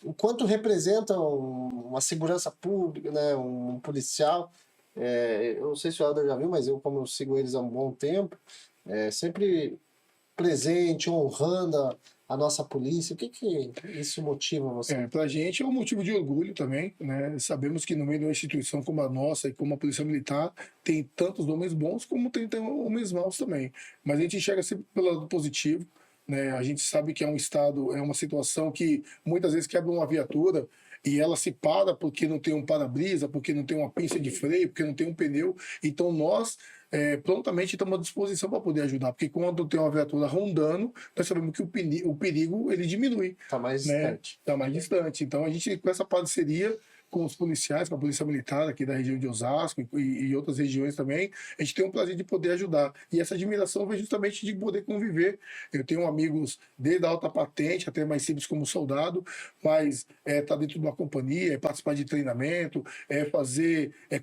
o quanto representa uma segurança pública, né? Um policial. Eu não sei se o Helder já viu, mas como eu sigo eles há um bom tempo, sempre presente, honrando a nossa polícia. O que isso motiva você? Para a gente é um motivo de orgulho também, né? Sabemos que no meio de uma instituição como a nossa e como a Polícia Militar tem tantos homens bons como tem homens maus também. Mas a gente enxerga sempre pelo lado positivo, né? A gente sabe que é um estado, é uma situação que muitas vezes quebra uma viatura. e ela se para porque não tem um para-brisa, porque não tem uma pinça de freio, porque não tem um pneu. Então nós prontamente estamos à disposição para poder ajudar, porque quando tem uma viatura rondando, nós sabemos que o perigo ele diminui. Está mais né? distante. Está mais distante. Então a gente, com essa parceria com os policiais, com a Polícia Militar aqui da região de Osasco e outras regiões também, a gente tem um prazer de poder ajudar. E essa admiração vem justamente de poder conviver. Eu tenho amigos desde a alta patente até mais simples como soldado, mas tá dentro de uma companhia, participar de treinamento,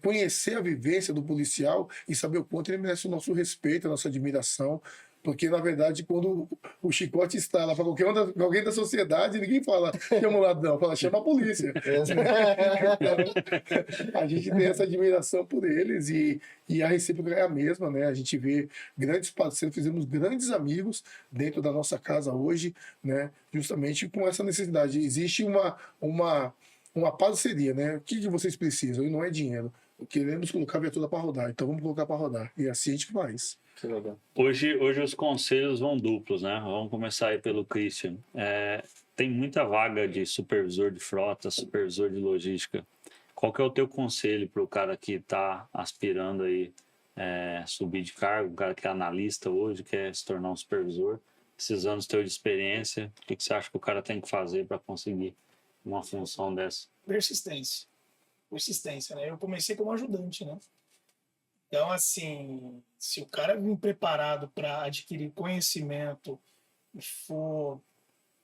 conhecer a vivência do policial e saber o quanto ele merece o nosso respeito, a nossa admiração. Porque, na verdade, quando o chicote está lá para alguém da sociedade, ninguém fala, chama o ladrão, fala, chama a polícia. Então, a gente tem essa admiração por eles e a recíproca é a mesma, né? A gente vê grandes parceiros, fizemos grandes amigos dentro da nossa casa hoje, né? Justamente com essa necessidade. Existe uma parceria, né? O que vocês precisam? E não é dinheiro. Queremos colocar a viatura para rodar, então vamos colocar para rodar. E assim a gente faz. Que legal. Hoje os conselhos vão duplos, né? Vamos começar aí pelo Christian. Tem muita vaga de supervisor de frota, supervisor de logística. Qual que é o teu conselho para o cara que está aspirando aí subir de cargo, o cara que é analista hoje, quer se tornar um supervisor, esses anos teu de experiência, o que você acha que o cara tem que fazer para conseguir uma função dessa? Persistência, né? Eu comecei como ajudante, né? Então, assim, se o cara vir preparado para adquirir conhecimento e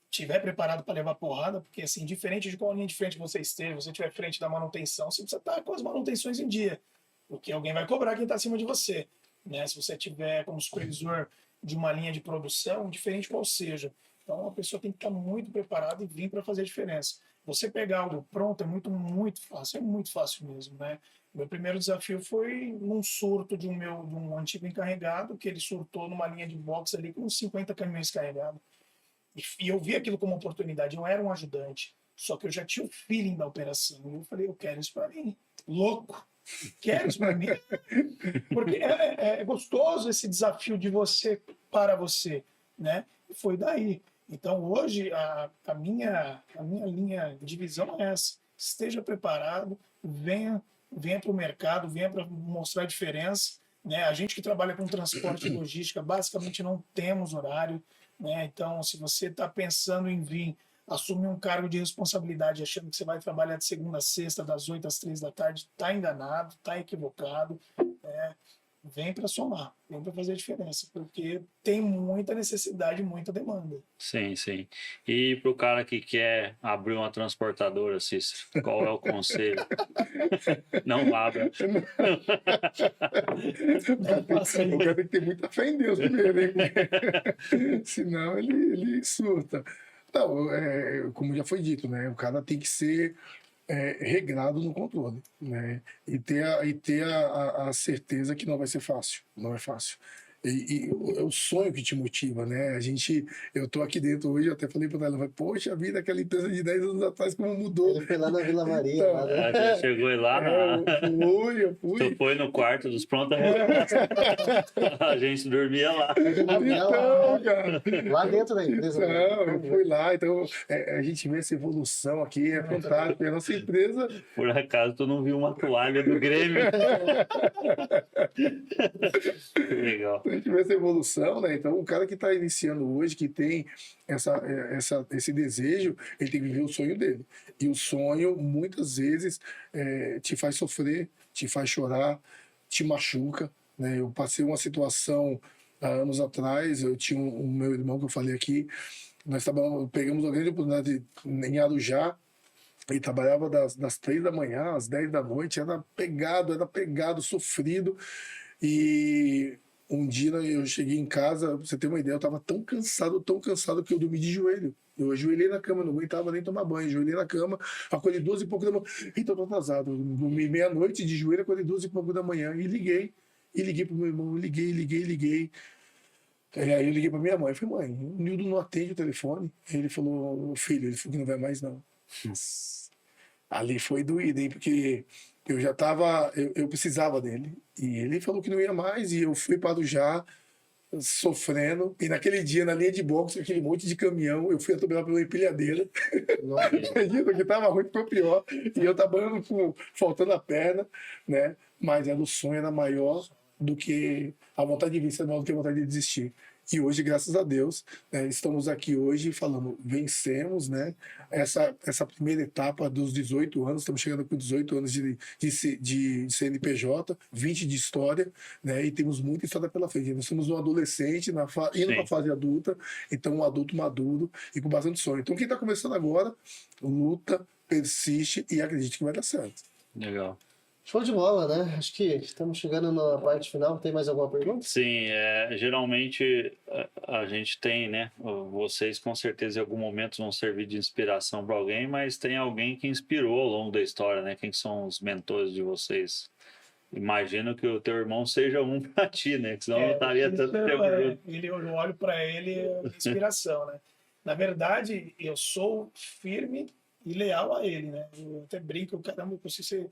tiver preparado para levar porrada, porque, assim, diferente de qual linha de frente você esteja, você estiver frente da manutenção, você precisa estar com as manutenções em dia, porque alguém vai cobrar quem está acima de você, né? Se você tiver como supervisor de uma linha de produção, diferente qual seja. Então, a pessoa tem que estar muito preparada e vir para fazer a diferença. Você pegar algo pronto é muito fácil mesmo, né? Meu primeiro desafio foi num surto de um antigo encarregado, que ele surtou numa linha de box ali com uns 50 caminhões carregados. E eu vi aquilo como oportunidade, eu era um ajudante, só que eu já tinha o feeling da operação. E eu falei, eu quero isso para mim. Louco! Quero isso para mim. Porque é gostoso esse desafio de você para você, né? E foi daí. Então, hoje, a minha linha de visão é essa. Esteja preparado, venha para o mercado, venha para mostrar a diferença. Né? A gente que trabalha com transporte e logística, basicamente não temos horário. Né? Então, se você está pensando em vir assumir um cargo de responsabilidade achando que você vai trabalhar de segunda a sexta, das 8 às 3 da tarde, está enganado, está equivocado. Né? Vem para somar, vem para fazer a diferença, porque tem muita necessidade, muita demanda. Sim, sim. E para o cara que quer abrir uma transportadora, Cícero, qual é o conselho? Não abra. O cara tem que ter muita fé em Deus primeiro, hein? Senão ele surta. Não, como já foi dito, né? O cara tem que ser regrado no controle, né? E ter a certeza que não vai ser fácil, não é fácil. E é o sonho que te motiva, né? Eu tô aqui dentro hoje, eu até falei para ela, poxa vida, aquela empresa de 10 anos atrás, como mudou. Ele foi lá na Vila Maria. Então, lá, né? A gente chegou lá eu fui. Tu foi no quarto dos prontos. A gente dormia lá. Então, cara. Lá dentro da empresa. Não, eu fui lá, então a gente vê essa evolução aqui, é fantástico. A nossa empresa. Por acaso tu não viu uma toalha do Grêmio? Legal. A gente vê essa evolução, né? Então, o cara que está iniciando hoje, que tem esse desejo, ele tem que viver o sonho dele. E o sonho, muitas vezes, te faz sofrer, te faz chorar, te machuca. Né? Eu passei uma situação há anos atrás, eu tinha um meu irmão que eu falei aqui, nós pegamos uma grande oportunidade em Arujá, ele trabalhava das 3 da manhã às 10 da noite, era pegado, sofrido. E um dia eu cheguei em casa, pra você ter uma ideia, eu estava tão cansado que eu dormi de joelho. Eu ajoelhei na cama, não aguentava nem tomar banho, ajoelhei na cama, acordei 12 e pouco da manhã. Eita, eu tô atrasado. Dormi meia-noite de joelho, acordei 12 e pouco da manhã e liguei pro meu irmão, liguei. Aí eu liguei pra minha mãe, falei, mãe, o Nildo não atende o telefone. Aí ele falou, filho, ele falou que não vai mais não. Ali foi doído, hein, porque eu já tava, eu precisava dele. E ele falou que não ia mais, e eu fui para o Arujá, sofrendo, e naquele dia, na linha de boxe, aquele monte de caminhão, eu fui atropelado pela empilhadeira. Nossa. Acredito que tava ruim, foi pior. E eu trabalhando com, faltando a perna, né? Mas o sonho era maior do que a vontade de vencer, maior do que a vontade de desistir. E hoje, graças a Deus, né, estamos aqui hoje falando, vencemos, né? Essa primeira etapa dos 18 anos, estamos chegando com 18 anos de CNPJ, 20 de história, né? E temos muita história pela frente. Nós somos um adolescente indo para a fase adulta, então um adulto maduro e com bastante sonho. Então quem está começando agora, luta, persiste e acredite que vai dar certo. Legal. Show de bola, né? Acho que estamos chegando na parte final. Tem mais alguma pergunta? Sim, geralmente a gente tem, né? Vocês com certeza em algum momento vão servir de inspiração para alguém, mas tem alguém que inspirou ao longo da história, né? Quem são os mentores de vocês? Imagino que o teu irmão seja um para ti, né? Que senão não estaria tanto tempo junto. Eu olho para ele, é inspiração, né? Na verdade, eu sou firme e leal a ele, né? Eu até brinco, caramba, eu consigo ser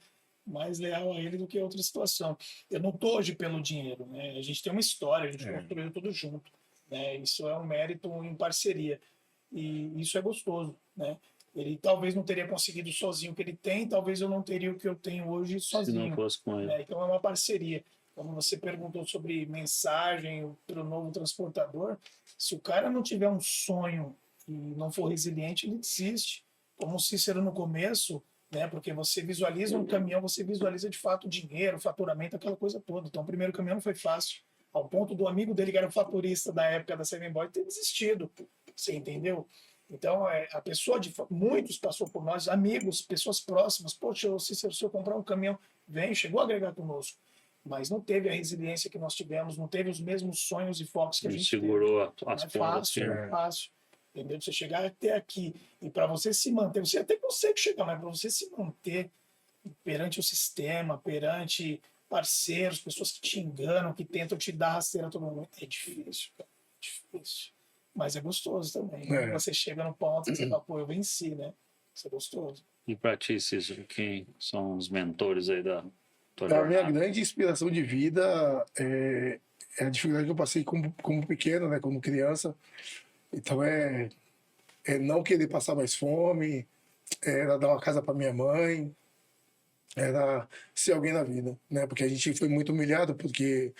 mais leal a ele do que a outra situação. Eu não estou hoje pelo dinheiro, né? A gente tem uma história, a gente construiu tudo junto, né? Isso é um mérito em parceria e isso é gostoso, né? Ele talvez não teria conseguido sozinho o que ele tem, talvez eu não teria o que eu tenho hoje sozinho. Se não fosse com ele. Né? Então é uma parceria. Como você perguntou sobre mensagem para o novo transportador, se o cara não tiver um sonho e não for resiliente, ele desiste. Como o Cícero no começo, né? Porque você visualiza um caminhão, você visualiza de fato dinheiro, faturamento, aquela coisa toda. Então o primeiro caminhão não foi fácil, ao ponto do amigo dele, que era o faturista da época da Seven Boy, ter desistido. Você entendeu? Então a pessoa muitos passou por nós, amigos, pessoas próximas. Poxa, Cícero, se eu comprar um caminhão, vem, chegou a agregar conosco. Mas não teve a resiliência que nós tivemos, não teve os mesmos sonhos e focos que a gente segurou teve. as não é fácil, pontas. não é fácil. Entendeu? Você chegar até aqui e para você se manter, você até consegue chegar, mas para você se manter perante o sistema, perante parceiros, pessoas que te enganam, que tentam te dar rasteira a todo momento, é difícil, cara. É difícil. Mas é gostoso também. Né? Você chega no ponto e você fala, pô, eu venci, né? Isso é gostoso. E para ti, Cícero, quem são os mentores aí da tua A jornada? minha grande inspiração de vida é a dificuldade que eu passei como pequeno, né, como criança. Então é não querer passar mais fome, era dar uma casa para minha mãe, era ser alguém na vida, né? Porque a gente foi muito humilhado, porque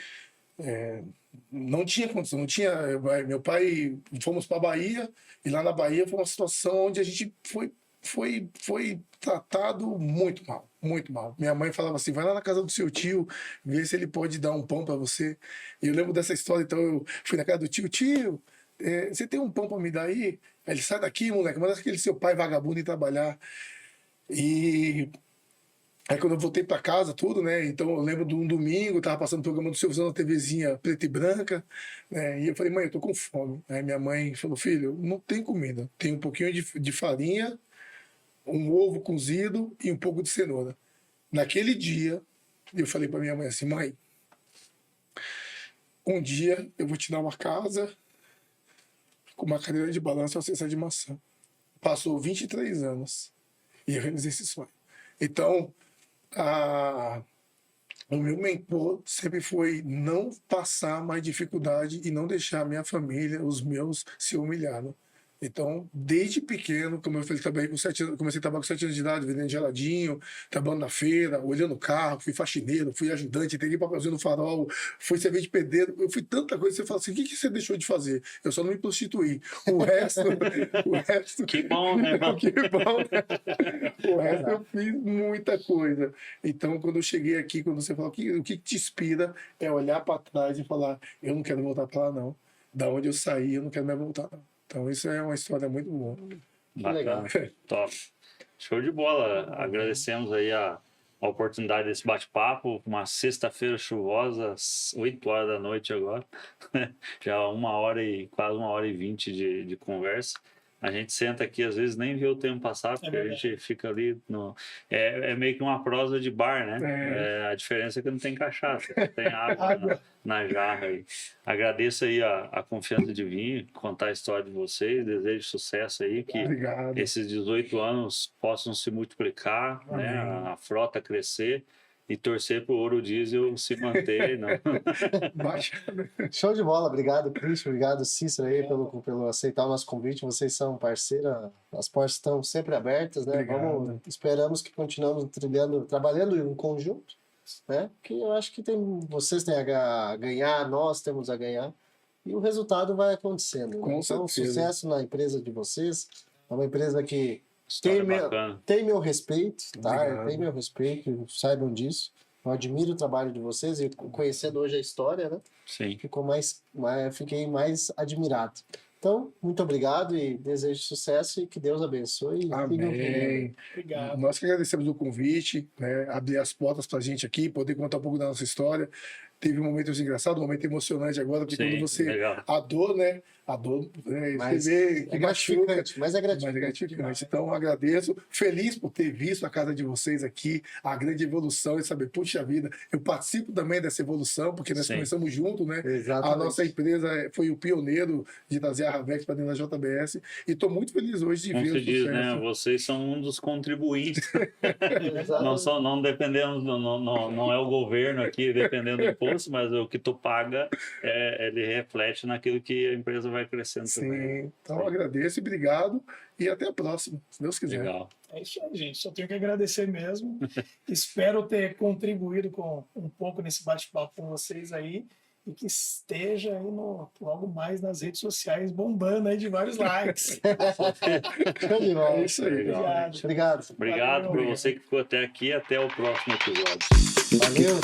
não tinha condição, não tinha. Meu pai, fomos para a Bahia, e lá na Bahia foi uma situação onde a gente foi tratado muito mal, muito mal. Minha mãe falava assim, vai lá na casa do seu tio, vê se ele pode dar um pão para você. E eu lembro dessa história, então eu fui na casa do tio, você tem um pão para me dar aí? Aí ele, sai daqui, moleque, manda aquele seu pai vagabundo ir trabalhar. E aí quando eu voltei para casa, tudo, né? Então eu lembro de um domingo, tava passando o programa do Silvio na TVzinha preta e branca, né? E eu falei, mãe, eu tô com fome. Aí minha mãe falou, filho, não tem comida, tem um pouquinho de farinha, um ovo cozido e um pouco de cenoura. Naquele dia, eu falei para minha mãe assim, mãe, um dia eu vou te dar uma casa com uma cadeira de balanço e uma cesta de maçã. Passou 23 anos e eu realizei esse sonho. Então, o meu mentor sempre foi não passar mais dificuldade e não deixar a minha família, os meus, se humilharem. Então, desde pequeno, como eu falei, trabalhei com 7 anos, comecei a trabalhar com 7 anos de idade, vendendo geladinho, trabalhando na feira, olhando o carro, fui faxineiro, fui ajudante, entreguei papelzinho no farol, fui servente de pedreiro, eu fui tanta coisa, você fala assim, o que você deixou de fazer? Eu só não me prostituí. O resto... Que bom, né? Que bom, né? O resto eu fiz muita coisa. Então, quando eu cheguei aqui, quando você fala, o que te inspira é olhar para trás e falar, eu não quero voltar para lá, não. Da onde eu saí, eu não quero mais voltar, não. Então, isso é uma história muito boa. Bacana. Top. Show de bola. Agradecemos aí a oportunidade desse bate-papo. Uma sexta-feira chuvosa, 8 horas da noite agora. Já quase 1h20 de conversa. A gente senta aqui, às vezes nem vê o tempo passar, porque a gente fica ali no... É meio que uma prosa de bar, né? A diferença é que não tem cachaça, tem água na jarra aí. Agradeço aí a confiança de vir, contar a história de vocês, desejo sucesso aí, que esses 18 anos possam se multiplicar, né? A frota crescer E torcer para o ouro diesel se manter. Não. Baixa. Show de bola, obrigado, Christian, obrigado, Cícero, aí, pelo aceitar o nosso convite. Vocês são parceiros, as portas estão sempre abertas, né? Obrigado. Esperamos que continuamos trabalhando em conjunto, né? Que eu acho que vocês têm a ganhar, nós temos a ganhar, e o resultado vai acontecendo. Né? Com Então, certeza. sucesso na empresa de vocês, é uma empresa que História bacana. tem meu respeito, tá? Obrigado. Tem meu respeito, saibam disso. Eu admiro o trabalho de vocês e conhecendo hoje a história, né? Sim. Fiquei mais admirado. Então, muito obrigado e desejo sucesso e que Deus abençoe. Amém. Obrigado. Nós que agradecemos o convite, né, abrir as portas para a gente aqui, poder contar um pouco da nossa história. Teve momentos engraçados, um momento emocionante agora, porque Sim, quando você... legal. A dor, né? Mas você vê que é machuca. gratificante, mas é Mas é gratificante. gratificante. Então, eu agradeço. Feliz por ter visto a casa de vocês aqui, a grande evolução e saber, puxa vida, eu participo também dessa evolução, porque nós Sim. começamos junto, né? Exatamente. A nossa empresa foi o pioneiro de trazer a Ravex para dentro da JBS. E estou muito feliz hoje de Como ver se o diz, sucesso. né? Vocês são um dos contribuintes. Exatamente. Não dependemos, não é o governo aqui dependendo do imposto, mas o que tu paga, ele reflete naquilo que a empresa vai crescendo também. Sim, então eu agradeço e obrigado. E até a próxima, se Deus quiser. Legal. É isso aí, gente. Só tenho que agradecer mesmo. Espero ter contribuído com um pouco nesse bate-papo com vocês aí e que esteja aí logo mais nas redes sociais bombando aí de vários likes. Show de bola. É isso aí. Legal. Obrigado. Obrigado. Obrigado por Valeu. você que ficou até aqui. Até o próximo episódio. Valeu.